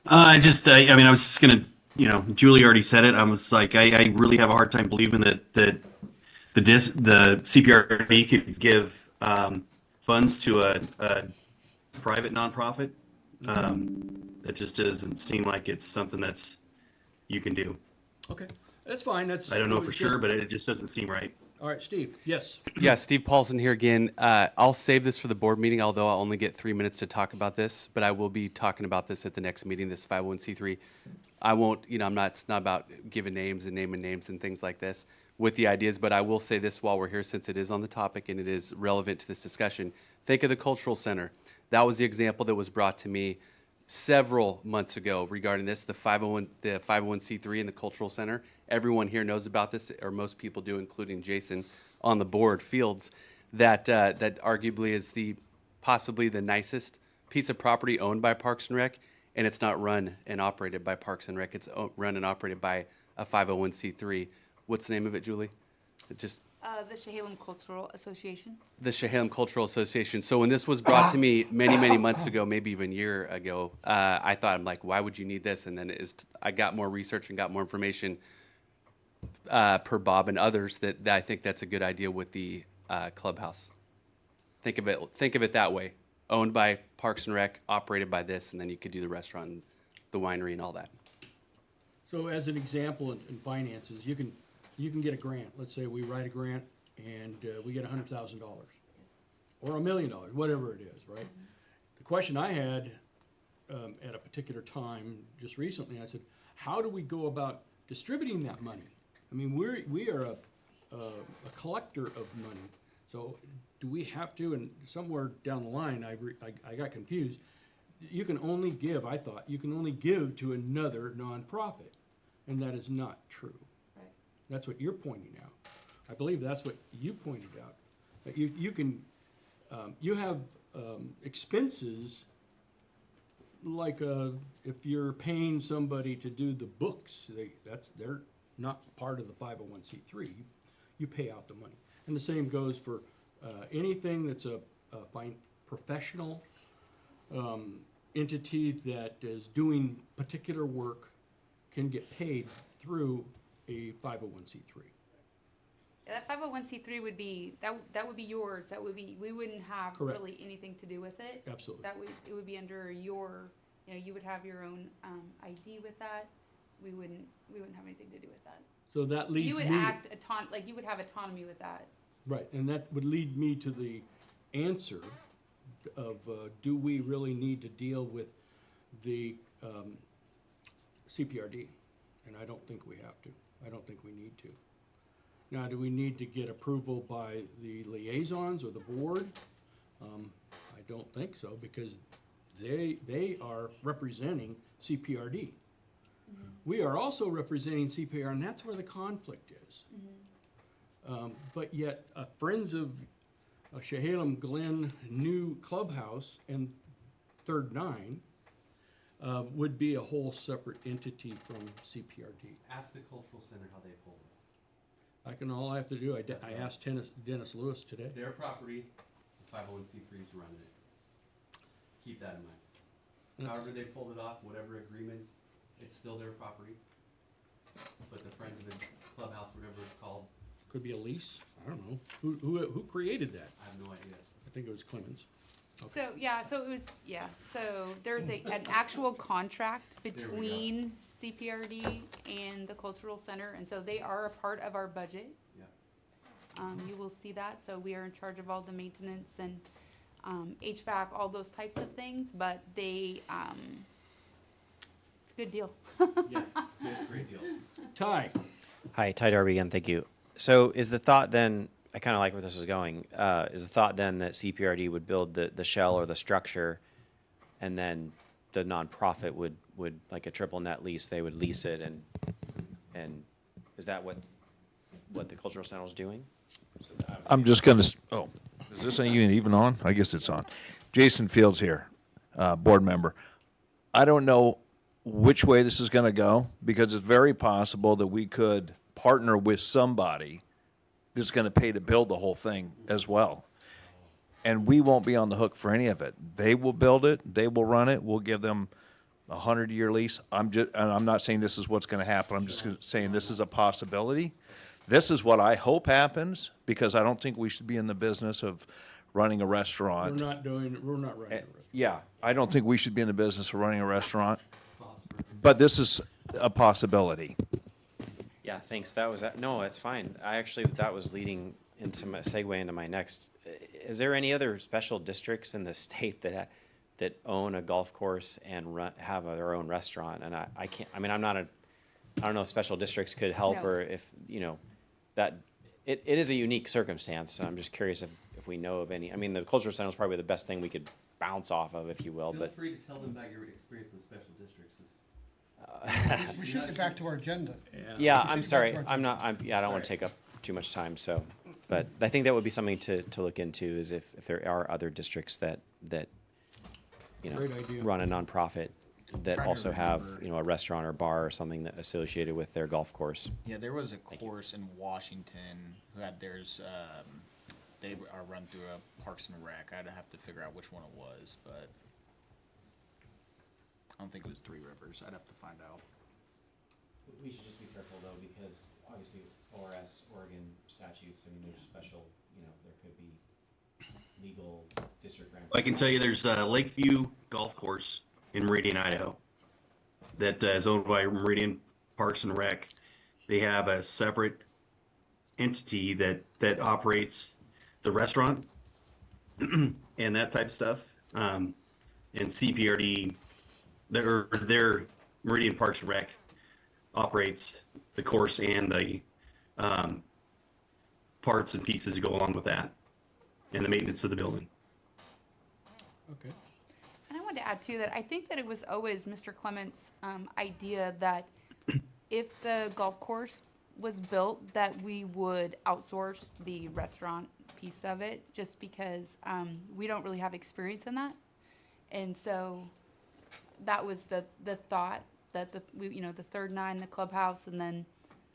I mean, I was just gonna, Julie already said it. I was like, I really have a hard time believing that the CPRD could give funds to a private nonprofit. That just doesn't seem like it's something you can do. Okay, that's fine, I don't know for sure, but it just doesn't seem right. All right, Steve, yes. Yeah, Steve Paulson here again. I'll save this for the board meeting, although I'll only get 3 minutes to talk about this, but I will be talking about this at the next meeting, this 501c3. I won't, it's not about giving names and naming names and things like this with the ideas, but I will say this while we're here, since it is on the topic and it is relevant to this discussion. Think of the Cultural Center. That was the example that was brought to me several months ago regarding this, the 501c3 and the Cultural Center. Everyone here knows about this, or most people do, including Jason on the board, Fields, that arguably is possibly the nicest piece of property owned by Parks and Rec, and it's not run and operated by Parks and Rec. It's run and operated by a 501c3. What's the name of it, Julie? The Chehalem Cultural Association. The Chehalem Cultural Association. So when this was brought to me many months ago, maybe even a year ago, I thought, I'm like, why would you need this? And then I got more research and got more information per Bob and others that I think that's a good idea with the clubhouse. Think of it that way. Owned by Parks and Rec, operated by this, and then you could do the restaurant, and the winery, and all that. So as an example in finances, you can get a grant. Let's say we write a grant and we get $100,000 or $1 million, whatever it is, right? The question I had at a particular time just recently, I said, how do we go about distributing that money? I mean, we are a collector of money. So do we have to, and somewhere down the line, I got confused. You can only give, I thought, you can only give to another nonprofit, and that is not true. Right. That's what you're pointing out. I believe that's what you pointed out. That you can, you have expenses like if you're paying somebody to do the books, they're not part of the 501c3. You pay out the money, and the same goes for anything that's a professional entity that is doing particular work can get paid through a 501c3. Yeah, that 501c3 would be, that would be yours. We wouldn't have Correct. Really anything to do with it. Absolutely. It would be under your, you would have your own ID with that. We wouldn't have anything to do with that. So that leads You would me, you would have autonomy with that. right, and that would lead me to the answer of do we really need to deal with the CPRD? And I don't think we have to. I don't think we need to. Now, do we need to get approval by the liaisons or the board? I don't think so, because they are representing CPRD. Mm-hmm. We are also representing CPR, and that's where the conflict is. Mm-hmm. But yet, Friends of Chehalem Glen New Clubhouse and Third Nine would be a whole separate entity from CPRD. Ask the cultural center how they pulled it. All I have to do, I asked Dennis Lewis today. Their property, the 501c3 is running it. Keep that in mind. However they pulled it off, whatever agreements, it's still their property. But the Friends of the Clubhouse, whatever it's called, Could be a lease. I don't know. Who created that? I have no idea. I think it was Clemens. So, yeah, so it was, yeah, so there's an actual contract between CPRD and the Cultural Center, and so they are a part of our budget. Yeah. You will see that, so we are in charge of all the maintenance and, HVAC, all those types of things, but they, it's a good deal. Yeah, great deal. Ty. Hi, Ty Darby again, thank you. So is the thought then, I kind of like where this is going, is the thought then that CPRD would build the shell or the structure, and then the nonprofit would like a triple net lease, they would lease it, and is that what the Cultural Center is doing? I'm just gonna, oh, is this even on? I guess it's on. Jason Fields here, board member. I don't know which way this is gonna go, because it's very possible that we could partner with somebody that's gonna pay to build the whole thing as well. And we won't be on the hook for any of it. They will build it, they will run it, we'll give them a 100-year lease. And I'm not saying this is what's gonna happen, I'm just saying this is a possibility. This is what I hope happens, because I don't think we should be in the business of running a restaurant. We're not running a restaurant. Yeah, I don't think we should be in the business of running a restaurant, but this is a possibility. Yeah, thanks. No, that's fine. That was leading into my segue into my next. Is there any other special districts in the state that own a golf course and have their own restaurant? And I can't, I mean, I don't know if special districts could help, No. or if, that it is a unique circumstance. So I'm just curious if we know of any. I mean, the Cultural Center is probably the best thing we could bounce off of, if you will. Feel But free to tell them about your experience with special districts. We should get back to our agenda. yeah, I'm sorry. I don't want to take up too much time. So, but I think that would be something to look into, is if there are other districts that Great idea. run a nonprofit that Trying to also have remember. a restaurant or bar or something that associated with their golf course. Yeah, there was a course in Washington who had theirs. They are run through a Parks and Rec. I'd have to figure out which one it was, but I don't think it was Three Rivers. I'd have to find out. We should just be careful though, because obviously Oregon statutes, I mean, there's special, there could be legal district. I can tell you there's a Lakeview Golf Course in Meridian, Idaho, that is owned by Meridian Parks and Rec. They have a separate entity that operates the restaurant and that type of stuff. And CPRD, their Meridian Parks and Rec operates the course and the parts and pieces that go along with that, and the maintenance of the building. Okay. And I wanted to add too that I think that it was always Mr. Clement's idea that if the golf course was built, that we would outsource the restaurant piece of it, just because we don't really have experience in that. And so that was the thought that the third nine, the clubhouse, and then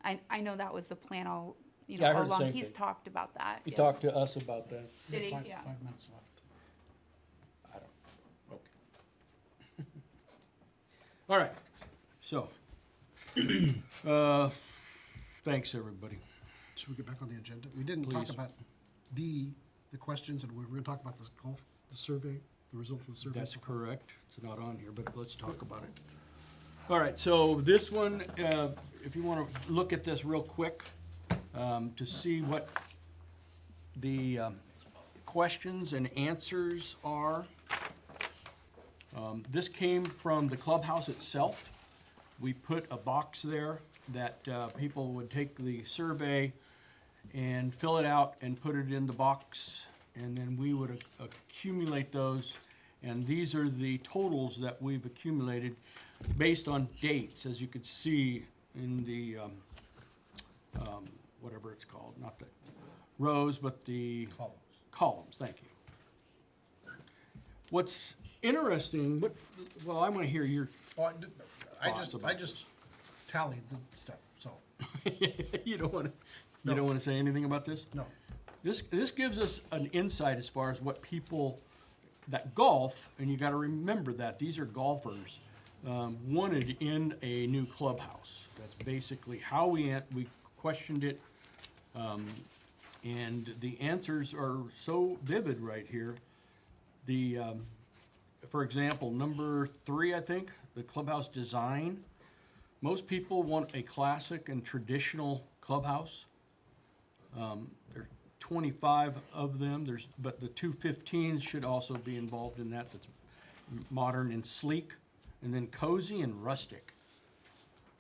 I know that was the plan all Yeah, I heard all the along. same He's thing. talked about that. He yeah. talked to us about that. Did he? Five Yeah. minutes left. I don't. Okay. All right. So, thanks everybody. Should we get back on the agenda? We didn't talk Please. about the questions, and we were gonna talk about the survey, the results of the survey. That's correct. It's not on here, but let's talk about it. All right, so this one, if you want to look at this real quick, to see what the questions and answers are. This came from the clubhouse itself. We put a box there that people would take the survey and fill it out and put it in the box, and then we would accumulate those. And these are the totals that we've accumulated based on dates, as you could see in the whatever it's called, not the rows, but the Columns. columns. Thank you. what's interesting, well, I want to hear your, Oh, I Thoughts just, about I just tallied the stuff, so, you don't want to, No. you don't want to say anything about this? no. This gives us an insight as far as what people that golf, and you got to remember that these are golfers, wanted in a new clubhouse. That's basically how we questioned it, and the answers are so vivid right here. The for example, number 3, I think, the clubhouse design. Most people want a classic and traditional clubhouse. There are 25 of them. But the 215s should also be involved in that. That's modern and sleek, and then cozy and rustic.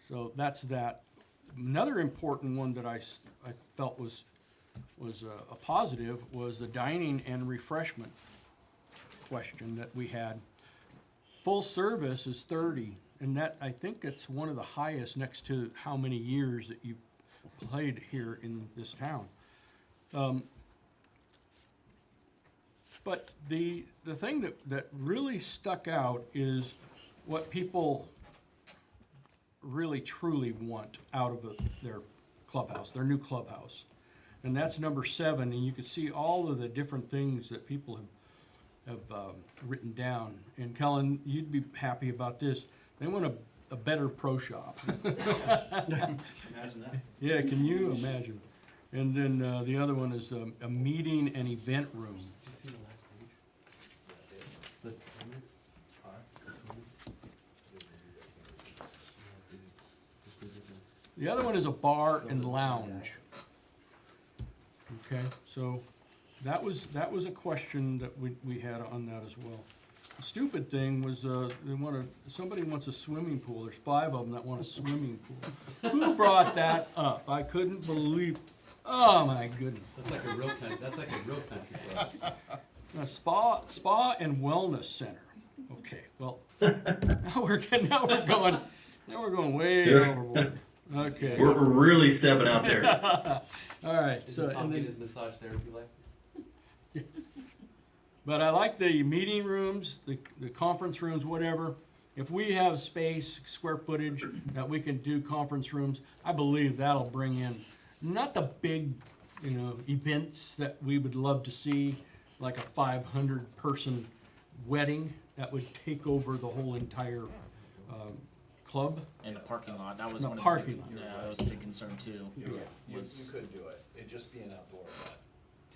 So that's that. Another important one that I felt was a positive was the dining and refreshment question that we had. Full service is 30, and that, I think it's one of the highest next to how many years that you've played here in this town. But the thing that really stuck out is what people really truly want out of their clubhouse, their new clubhouse. And that's number 7, and you can see all of the different things that people have written down. And Kellen, you'd be happy about this. They want a better pro shop. Imagine that. Yeah, can you imagine? And then the other one is a meeting and event room. Did you see the last page? The comments? The other one is a bar and lounge. Okay, so that was a question that we had on that as well. The stupid thing was somebody wants a swimming pool. There's 5 of them that want a swimming pool. Who brought that up? I couldn't believe. Oh my goodness. That's like a real country. That's like a real country club. A spa and wellness center. Okay, well, now we're going way overboard. Okay. We're really stepping out there. All right. Is So, Tom and getting then, his massage therapy license? but I like the meeting rooms, the conference rooms, whatever. If we have space, square footage that we can do conference rooms, I believe that'll bring in not the big, events that we would love to see, like a 500-person wedding that would take over the whole entire club. And the parking lot, that was The one of parking the big, lot. yeah, that was a big concern too. You Was- could do it. It'd just be an outdoor event.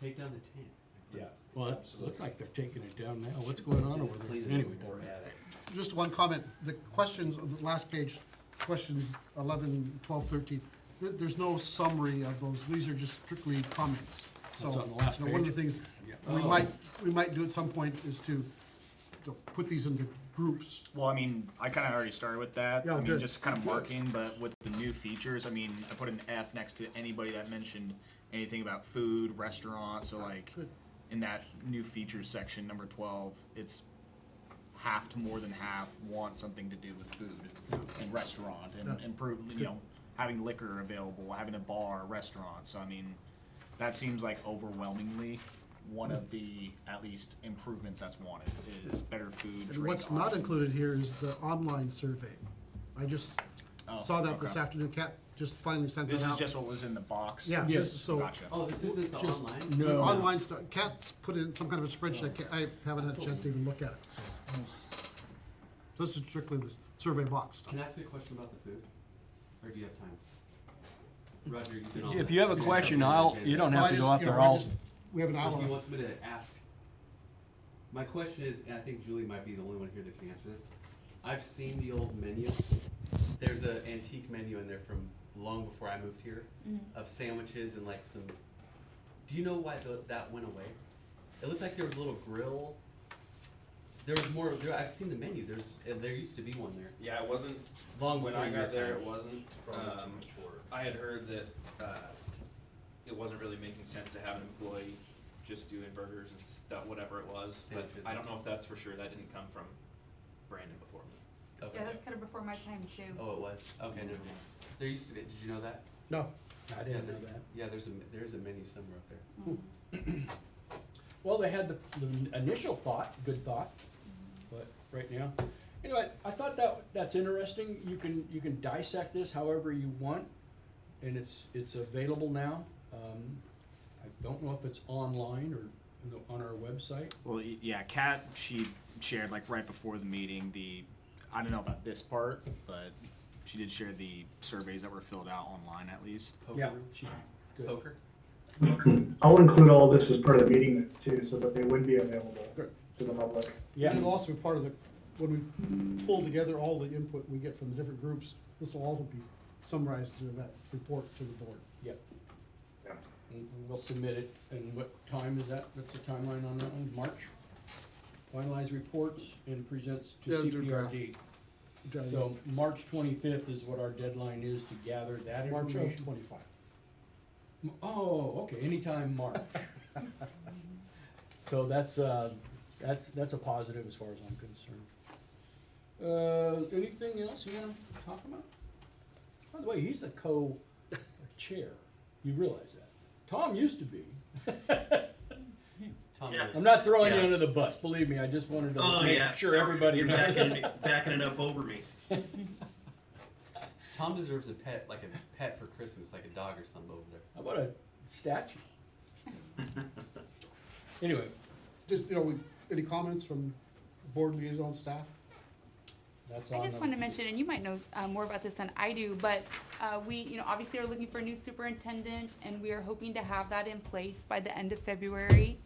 Take down the tent. Yeah. Well, it looks like they're taking it down now. What's going on over there? Anyway. Just one comment, the questions on the last page, questions 11, 12, 13, there's no summary of those, these are just strictly comments. So, That's on the last one of the page? things Yeah. we might do at some point is to put these into groups. Well, I mean, I kind of already started with that. Yeah, I mean, good. just kind of marking, but with the new features, I mean, I put an F next to anybody that mentioned anything about food, restaurant. So, like, Good. in that new features section, number 12, it's half to more than half want something to do with food and restaurant and That's improve, having liquor available, having a bar, restaurant. So, I mean, that seems like overwhelmingly one of the, at least, improvements that's wanted is better food. And drink what's not options. included here is the online survey. I just Oh, saw that this okay. afternoon, Kat just finally sent This that is out. just what was in the box. Yeah, Yes. this is so. Gotcha. Oh, this isn't the Just- online? The No. online stuff, Kat's put in some kind of a spreadsheet, I haven't had a chance to even look at it, so. This is strictly the survey box stuff. Can I ask you a question about the food? Or do you have time? Roger, you've been on. If the- you have a you've been question, on the you don't Well, have I to go just- out you there know, I all. just- We have an If he hour. wants me to ask. My question is, and I think Julie might be the only one here that can answer this. I've seen the old menu. There's an antique menu in there from long before I moved here of sandwiches and like some. Do you know why that went away? It looked like there was a little grill. There was more. I've seen the menu. There used to be one there. Yeah, it wasn't, Long when before I your got there, time. it wasn't. I had heard that, it wasn't really making sense to have an employee just doing burgers and stuff, whatever it was. But Sandwiches. I don't know if that's for sure. That didn't come from Brandon before me. Okay. Yeah, that's kind of before my time too. Oh, it was. Okay, never mind. There used to be. Did you know that? No, I didn't know that. Yeah, there's a menu somewhere up there. Well, they had the initial thought, good thought, but right now, anyway, I thought that's interesting. You can dissect this however you want, and it's available now. I don't know if it's online or on our website. Well, yeah, Kat, she shared like right before the meeting I don't know about this part, but she did share the surveys that were filled out online at least. Yeah, she's good. Poker. I'll include all this as part of the meeting minutes too, so that they would be available to the public. Yeah. And it'll also be part of when we pull together all the input we get from the different groups, this will all be summarized to that report to the board. Yep. And we'll submit it, and what time is that? What's the timeline on that one? March? Finalize reports and presents to Yeah, do draft. CPRD. Draft. So March 25th is what our dedeline is to gather that March of information. 25. Oh, okay, anytime March. So that's a positive as far as I'm concerned. Anything else you wanna talk about? By the way, he's a co-chair. You realize that? Tom used to be. Tom, Yeah. I'm not throwing you Yeah. under the bus, believe me, I just wanted to Oh, make yeah. sure everybody You're knows. backing it up over me. Tom deserves a pet, like a pet for Christmas, like a dog or something over there. How about a statue? Anyway, Just, any comments from board liaison staff? that's I on just the- wanted to mention, and you might know more about this than I do, but we, obviously are looking for a new superintendent, and we are hoping to have that in place by the end of February,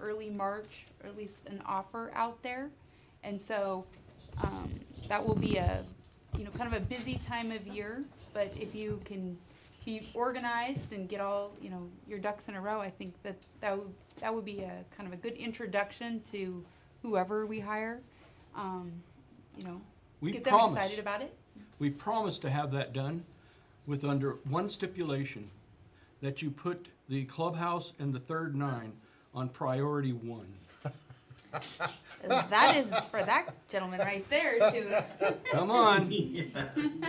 early March, or at least an offer out there. And so that will be a, kind of a busy time of year, but if you can be organized and get all, your ducks in a row, I think that would be a kind of a good introduction to whoever we hire. We Get them promise. excited about it. We promise to have that done with under one stipulation, that you put the clubhouse and the third 9 on priority 1. That is for that gentleman right there to. Come on,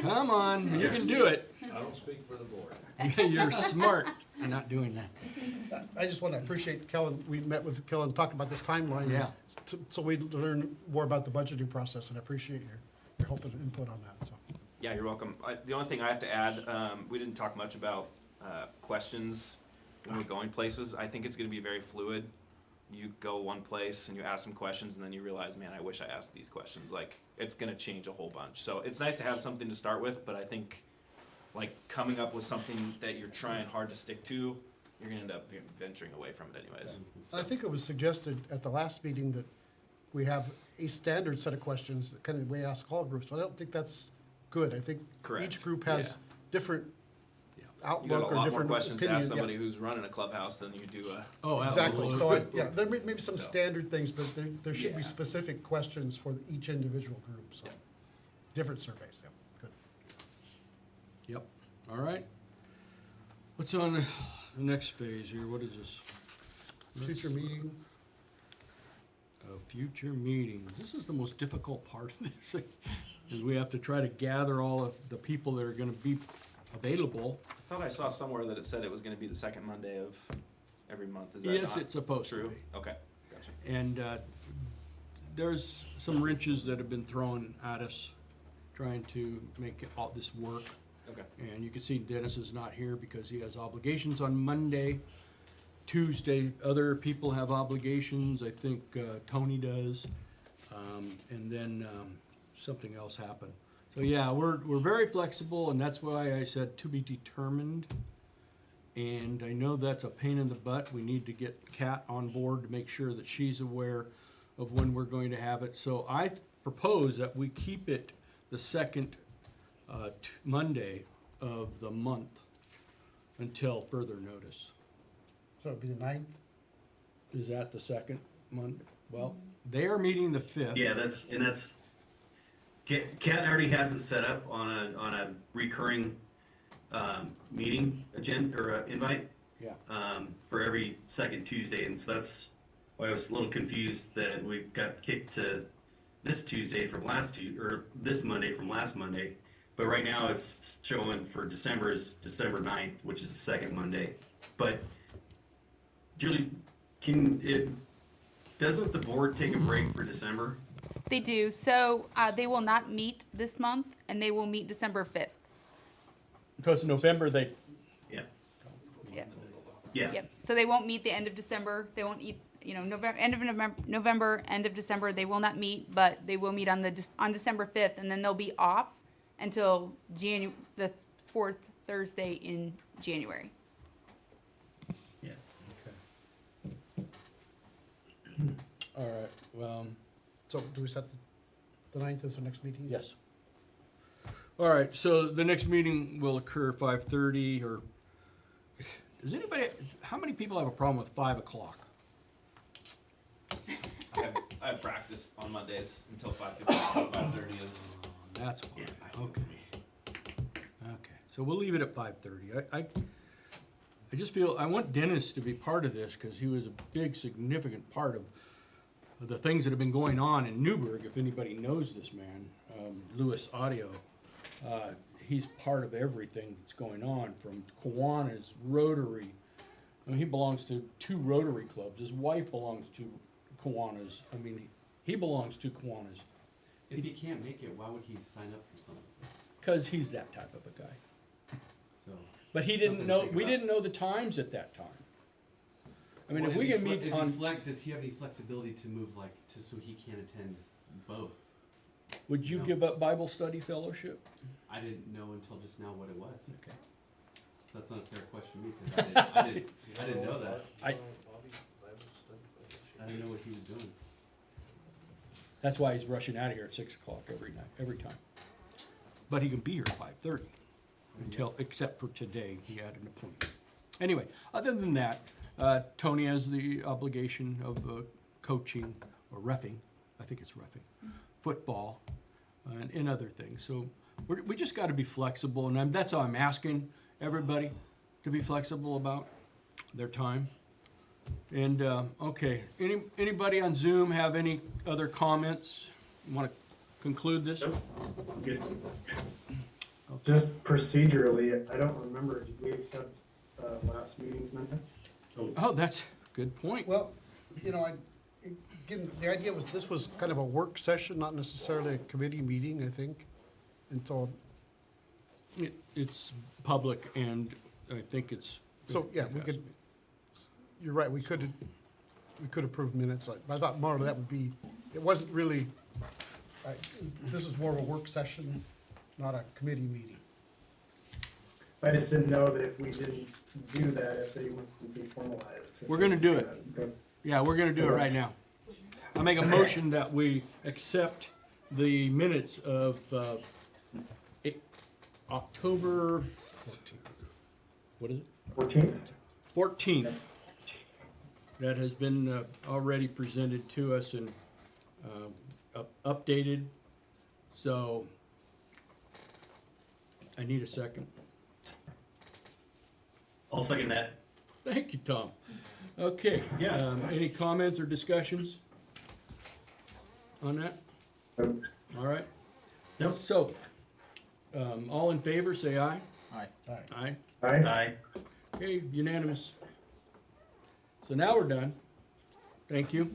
come on, you can do it. I don't speak for the board. You're smart. You're not doing that. I just want to appreciate Kellen, we met with Kellen, talked about this timeline. Yeah. So we learn more about the budgeting process, and I appreciate your help and input on that, so. Yeah, you're welcome. The only thing I have to add, we didn't talk much about questions when we're going places. I think it's going to be very fluid. You go one place and you ask some questions, and then you realize, man, I wish I asked these questions. Like, it's going to change a whole bunch. So it's nice to have something to start with, but I think like coming up with something that you're trying hard to stick to, you're going to end up venturing away from it anyways. I think it was suggested at the last meeting that we have a standard set of questions, kind of the way we ask all groups, but I don't think that's good. I think Correct. each group has Yeah. different You got outlook a or lot more different questions to opinion. ask somebody Yeah, who's running a clubhouse than you do a. Oh, exactly. absolutely. So, there may be some So. standard things, but there should Yeah. be specific questions for each individual group, so. Yeah. Different surveys, yeah, good. Yep, all right. What's on the next phase here? What is this? Future meeting, Future meetings. This is the most difficult part of this, is we have to try to gather all of the people that are gonna be available. I thought I saw somewhere that it said it was going to be the second Monday of every month. Is that Yes, not it's supposed to true? be. Okay, gotcha. And there's some wrenches that have been thrown at us, trying to make all this work. Okay. And you can see Dennis is not here because he has obligations on Monday. Tuesday, other people have obligations, I think Tony does. And then something else happened. So yeah, we're very flexible, and that's why I said to be determined. And I know that's a pain in the butt. We need to get Kat on board to make sure that she's aware of when we're going to have it. So I propose that we keep it the second Monday of the month until further notice. so it'd be the 9th. Is that the second Monday? Well, they are meeting the 5th. Yeah, that's. Kat already has it set up on a recurring meeting agenda or invite. Yeah. For every second Tuesday, and so that's why I was a little confused that we got kicked to this Tuesday from or this Monday from last Monday. But right now it's showing for December is December 9th, which is the second Monday. But Julie, Doesn't the board take a break for December? They do. So they will not meet this month, and they will meet December 5th. Because November, they, Yeah. Yeah. Yeah. Yep. So they won't meet the end of December. They won't eat, November, end of November, end of December. They will not meet, but they will meet on December 5th, and then they'll be off until the fourth Thursday in January. Yeah. all right, So do we set the 9th as the next meeting? yes. All right, so the next meeting will occur 5:30, or, how many people have a problem with 5 o'clock? I have practice on Mondays until 5:30 is. That's why, okay. Okay, so we'll leave it at 5:30. I just feel, I want Dennis to be part of this, because he was a big, significant part of the things that have been going on in Newberg, if anybody knows this man, Lewis Audio. He's part of everything that's going on, from Kiwanis, Rotary. I mean, he belongs to 2 Rotary clubs. His wife belongs to Kiwanis. I mean, he belongs to Kiwanis. If he can't make it, why would he sign up for something? Because he's that type of a guy. So. But he didn't know, we didn't know the times at that time. I mean, if we can meet on, Does he have any flexibility to move, so he can attend both? would you No. give up Bible study fellowship? I didn't know until just now what it was. Okay. So that's not a fair question to me, because I didn't know that. I, I didn't know what he was doing. that's why he's rushing out of here at 6 o'clock every time. But he can be here at 5:30 except for today, he had an appointment. Anyway, other than that, Tony has the obligation of coaching or reffing, I think it's reffing, football, and other things. So we just got to be flexible, and that's all I'm asking everybody, to be flexible about their time. And okay, anybody on Zoom have any other comments? You want to conclude this? Nope. Good. Just procedurally, I don't remember, did we accept last meeting's minutes? Oh, that's a good point. Well, again, the idea was, this was kind of a work session, not necessarily a committee meeting, I think. And so, It's public, and I think it's. so, yeah, we could, you're right, we could approve minutes. But I thought more of that would be, it wasn't really, this is more of a work session, not a committee meeting. I just didn't know that if we didn't do that, if they would be formalized. We're gonna do it. Yeah, we're gonna do it right now. I make a motion that we accept the minutes of October, what is it? 14th? 14th. That has been already presented to us and updated. So I need a second. I'll second that. Thank you, Tom. Okay. Yeah. Any comments or discussions on that? Nope. All right. Nope. So, all in favor, say aye. Aye. Aye. Aye? Aye. Okay, unanimous. So now we're done. Thank you.